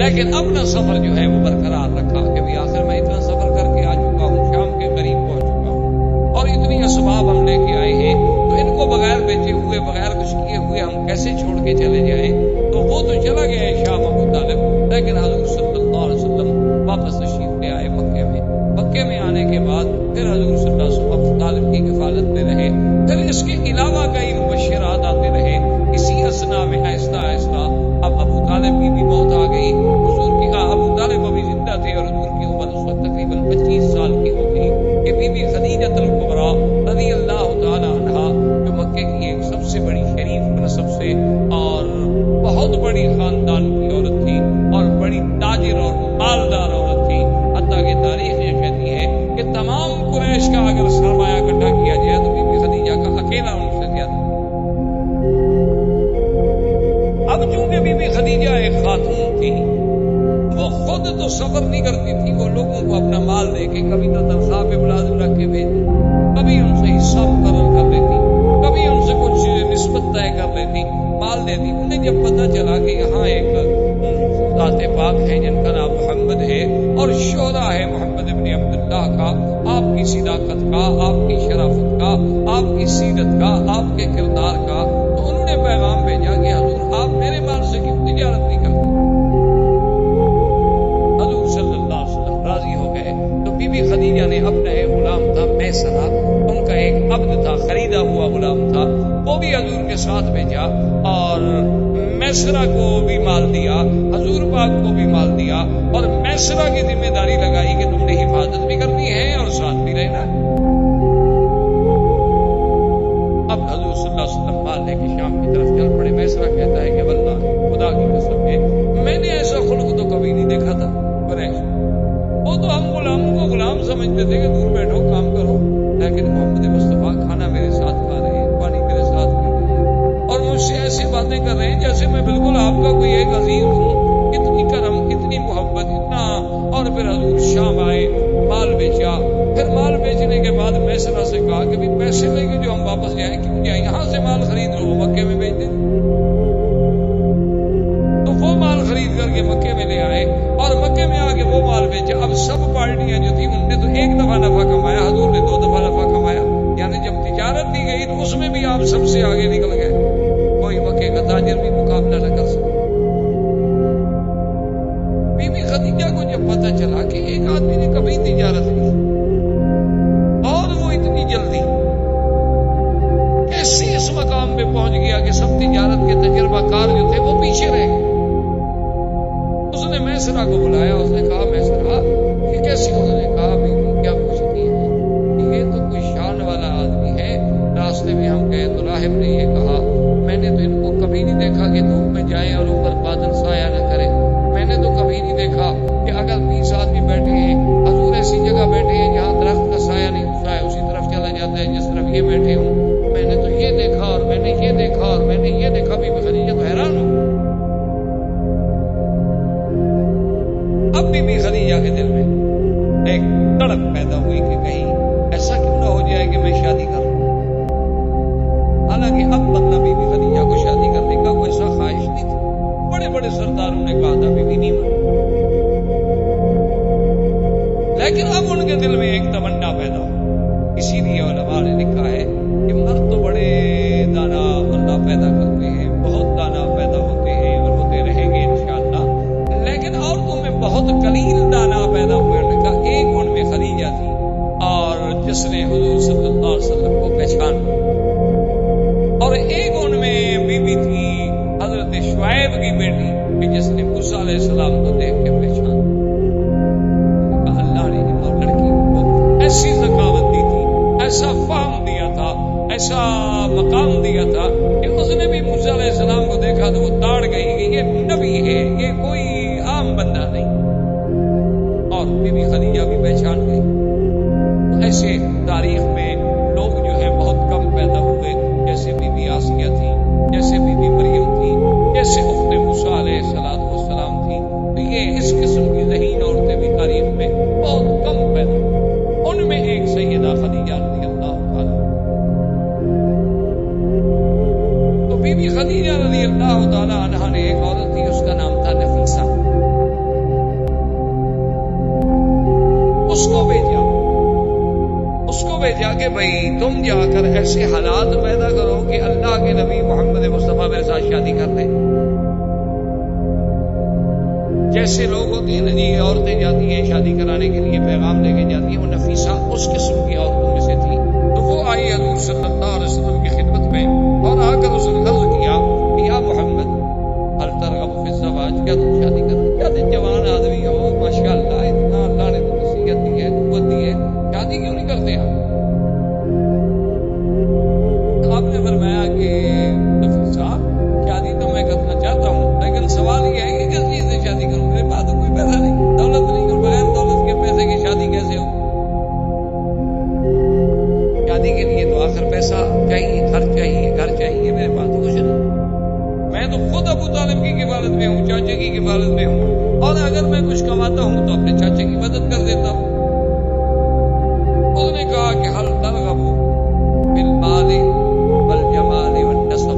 لیکن اپنا سفر جو ہے وہ برقرار رکھا کہ بھی آخر میں اتنا سفر کر کے آ چکا ہوں، شام کے قریب پہنچ چکا ہوں، اور اتنی اسباب ہم لے کے آئے ہیں تو ان کو بغیر بیچے ہوئے، بغیر کچھ کیے ہوئے ہم کیسے چھوڑ کے چلے جائیں؟ تو وہ تو چلا گیا ہے شام ابو طالب، لیکن حضور صلی اللہ علیہ وسلم واپس تشریف لے آئے مکے میں۔ مکے میں آنے کے بعد پھر حضور صلی اللہ علیہ وسلم ابو طالب کی کفالت میں رہے، پھر اس کے علاوہ کئی مبشرات آتے رہے۔ اسی اسنا میں آہستہ آہستہ اب ابو طالب کی بھی موت آ گئی، حضور کی ابو طالب ابھی زندہ تھے اور حضور کی عمر اس وقت تقریباً 25 سال کی ہو گئی کہ بی بی خدیجہ الکبریٰ رضی اللہ تعالی عنہا، جو مکے کی ایک سب سے بڑی شریف نسب سے اور بہت بڑی خاندان کی عورت تھی اور بڑی تاجر اور مالدار عورت تھی، حتیٰ کہ تاریخ یہ کہتی ہے کہ تمام قریش کا اگر سرمایہ اکٹھا کیا جائے تو بی بی خدیجہ کا اکیلا ان سے زیادہ۔ اب چونکہ بی بی خدیجہ ایک خاتون تھی، وہ خود تو سفر نہیں کرتی تھی، وہ لوگوں کو اپنا مال دے کے کبھی تو تنخواہ پہ ملازم رکھ کے بھیج، کبھی ان سے حصہ مقرر کر دیتی، کبھی ان سے کچھ نسبت طے کر لیتی، مال دیتی۔ انہیں جب پتہ چلا کہ یہاں ایک ذات پاک ہے جن کا نام محمد ہے اور شعرا ہے محمد ابن عبداللہ کا، آپ کی صداقت کا، آپ کی شرافت کا، آپ کی سیرت کا، آپ کے کردار کا، تو انہوں نے پیغام بھیجا کہ حضور آپ میرے مال سے کیوں تجارت نہیں کرتے؟ حضور صلی اللہ علیہ وسلم راضی ہو گئے۔ تو بی بی خدیجہ نے اپنا ایک غلام تھا میسرہ، ان کا ایک عبد تھا، خریدا ہوا غلام تھا، وہ بھی حضور کے ساتھ بھیجا اور میسرہ کو بھی مال دیا، حضور پاک کو بھی مال دیا، اور میسرہ کی ذمہ داری لگائی کہ تم نے حفاظت بھی کرنی ہے اور ساتھ بھی رہنا۔ اب حضور صلی اللہ علیہ وسلم مال لے کے شام کی طرف چل پڑے۔ میسرہ کہتا ہے کہ واللہ خدا کی قسم ہے میں نے ایسا خلق تو کبھی نہیں دیکھا تھا قریش۔ وہ تو ہم غلاموں کو غلام سمجھتے تھے کہ دور بیٹھو کام کرو، لیکن محمد مصطفیٰ کھانا میرے ساتھ کھا رہے ہیں، پانی میرے ساتھ پی رہے ہیں، اور مجھ سے ایسی باتیں کر رہے ہیں جیسے میں بالکل آپ کا کوئی ایک عزیز ہوں۔ اتنی کرم، اتنی محبت، اتنا۔ اور پھر حضور شام آئے، مال بیچا۔ پھر مال بیچنے کے بعد میسرہ سے کہا کہ پیسے لے کے جو ہم واپس جائیں کیوں جائیں، یہاں سے مال خرید لو، مکے میں بیچ دیں۔ تو وہ مال خرید کر کے مکے میں لے آئے اور مکے میں آ کے وہ مال بیچا۔ اب سب پارٹیاں جو تھیں ان نے تو ایک دفعہ نفع کمایا، حضور نے 2 دفعہ نفع کمایا، یعنی جب تجارت دی گئی تو اس میں بھی آپ سب سے آگے نکل گئے، کوئی مکے کا تاجر بھی مقابلہ نہ کر سکا۔ بی بی خدیجہ کو جب پتہ چلا کہ ایک آدمی نے کبھی تجارت کی اور وہ اتنی جلدی کیسے اس مقام پہ پہنچ گیا کہ سب تجارت کے تجربہ کار جو تھے وہ پیچھے رہ گئے، اس نے میسرہ کو بلایا، اس نے کہا میسرہ یہ کیسی؟ اس نے کہا بیوی کیا پوچھتی ہے، یہ تو کوئی شان والا آدمی ہے، راستے میں ہم گئے تو راہب نے یہ کہا میں نے تو ان کو کبھی نہیں دیکھا کہ دھوپ میں جائیں اور اوپر بادل سایہ نہ کرے، میں نے تو کبھی نہیں دیکھا کہ اگر 20 آدمی بیٹھے ہیں، حضور ایسی جگہ بیٹھے ہیں جہاں درخت کا سایہ نہیں ہوتا ہے، اسی طرف چلا جاتا ہے جس طرف یہ بیٹھے ہوں، میں نے تو یہ دیکھا اور میں نے یہ دیکھا اور میں نے یہ دیکھا۔ بی بی خدیجہ تو حیران ہو۔ اب بی بی خدیجہ کے دل میں ایک تڑپ پیدا ہوئی کہ کہیں ایسا کیوں نہ ہو جائے کہ میں شادی کروں۔ حالانکہ اب بدلا بی بی خدیجہ کو شادی کرنے کا کوئی ایسا خواہش نہیں تھی، بڑے بڑے سرداروں نے کہا تھا بی بی نہیں مانی، لیکن اب ان کے دل میں ایک تمنا پیدا ہو۔ اسی لیے علماء نے لکھا ہے کہ مرد تو بڑے دانا اللہ پیدا کرتے ہیں، بہت دانا پیدا ہوتے ہیں اور ہوتے رہیں گے انشاءاللہ، لیکن عورتوں میں بہت قلیل دانا پیدا ہوئے۔ انہوں نے کہا ایک ان میں خدیجہ تھی اور جس نے حضور صلی اللہ علیہ وسلم کو پہچانا، اور ایک ان میں بی بی تھی حضرت شعیب کی بیٹی کہ جس نے موسیٰ علیہ السلام کو دیکھ کے پہچانا۔ اللہ نے ان لڑکی کو ایسی ذکاوت دی تھی، ایسا فہم دیا تھا، ایسا مقام دیا تھا کہ اس نے بھی موسیٰ علیہ السلام کو دیکھا تو وہ داڑ گئی کہ یہ نبی ہے، یہ کوئی عام بندہ نہیں، اور بی بی خدیجہ بھی پہچان گئی۔ تو ایسے تاریخ میں لوگ جو ہے بہت کم پیدا ہوئے، جیسے بی بی آسیہ تھی، جیسے بی بی مریم تھی، جیسے اخت موسیٰ علیہ السلام تھی۔ تو یہ اس قسم کی ذہین عورتیں بھی تاریخ میں بہت کم پیدا ہوئی، ان میں ایک سیدہ خدیجہ رضی اللہ تعالیٰ۔ تو بی بی خدیجہ رضی اللہ تعالیٰ عنہا نے ایک عورت تھی، اس کا نام تھا نفیسہ، اس کو بھیجا کہ بھئی تم جا کر ایسے حالات پیدا کرو کہ اللہ کے نبی محمد مصطفیٰ میرے ساتھ شادی کر لیں۔ جیسے لوگ ہوتے ہیں نا جی، عورتیں جاتی ہیں شادی کرانے کے لیے، پیغام لے کے جاتی ہیں، وہ نفیسہ اس قسم کی عورتوں میں سے تھی۔ تو وہ آئی حضور صلی اللہ علیہ وسلم کی خدمت میں اور آ کر اس نے عرض کیا کہ یا محمد ہل ترغب فی الزواج، کیا تم شادی کرنا چاہتے؟ جوان آدمی ہو ماشاءاللہ، اتنا اللہ نے تو نصیحت دی ہے، قوت دی ہے، شادی کیوں نہیں کرتے آپ؟ آپ نے فرمایا کہ نفیسہ شادی تو میں کرنا چاہتا ہوں، لیکن سوال یہ ہے کہ کس چیز سے شادی کروں؟ میرے پاس تو کوئی پیسہ نہیں، دولت نہیں، اور بغیر دولت کے پیسے کی شادی کیسے ہو؟ شادی کے لیے تو آخر پیسہ چاہیے، خرچ چاہیے، گھر چاہیے، میرے پاس تو کچھ نہیں، میں تو خود ابو طالب کی کفالت میں ہوں، چاچے کی کفالت میں ہوں، اور اگر میں کچھ کماتا ہوں تو اپنے چاچے کی مدد کر دیتا ہوں۔ اس نے کہا کہ حل ترغب بالمال والجمال والنسب،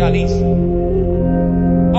40,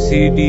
CD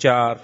4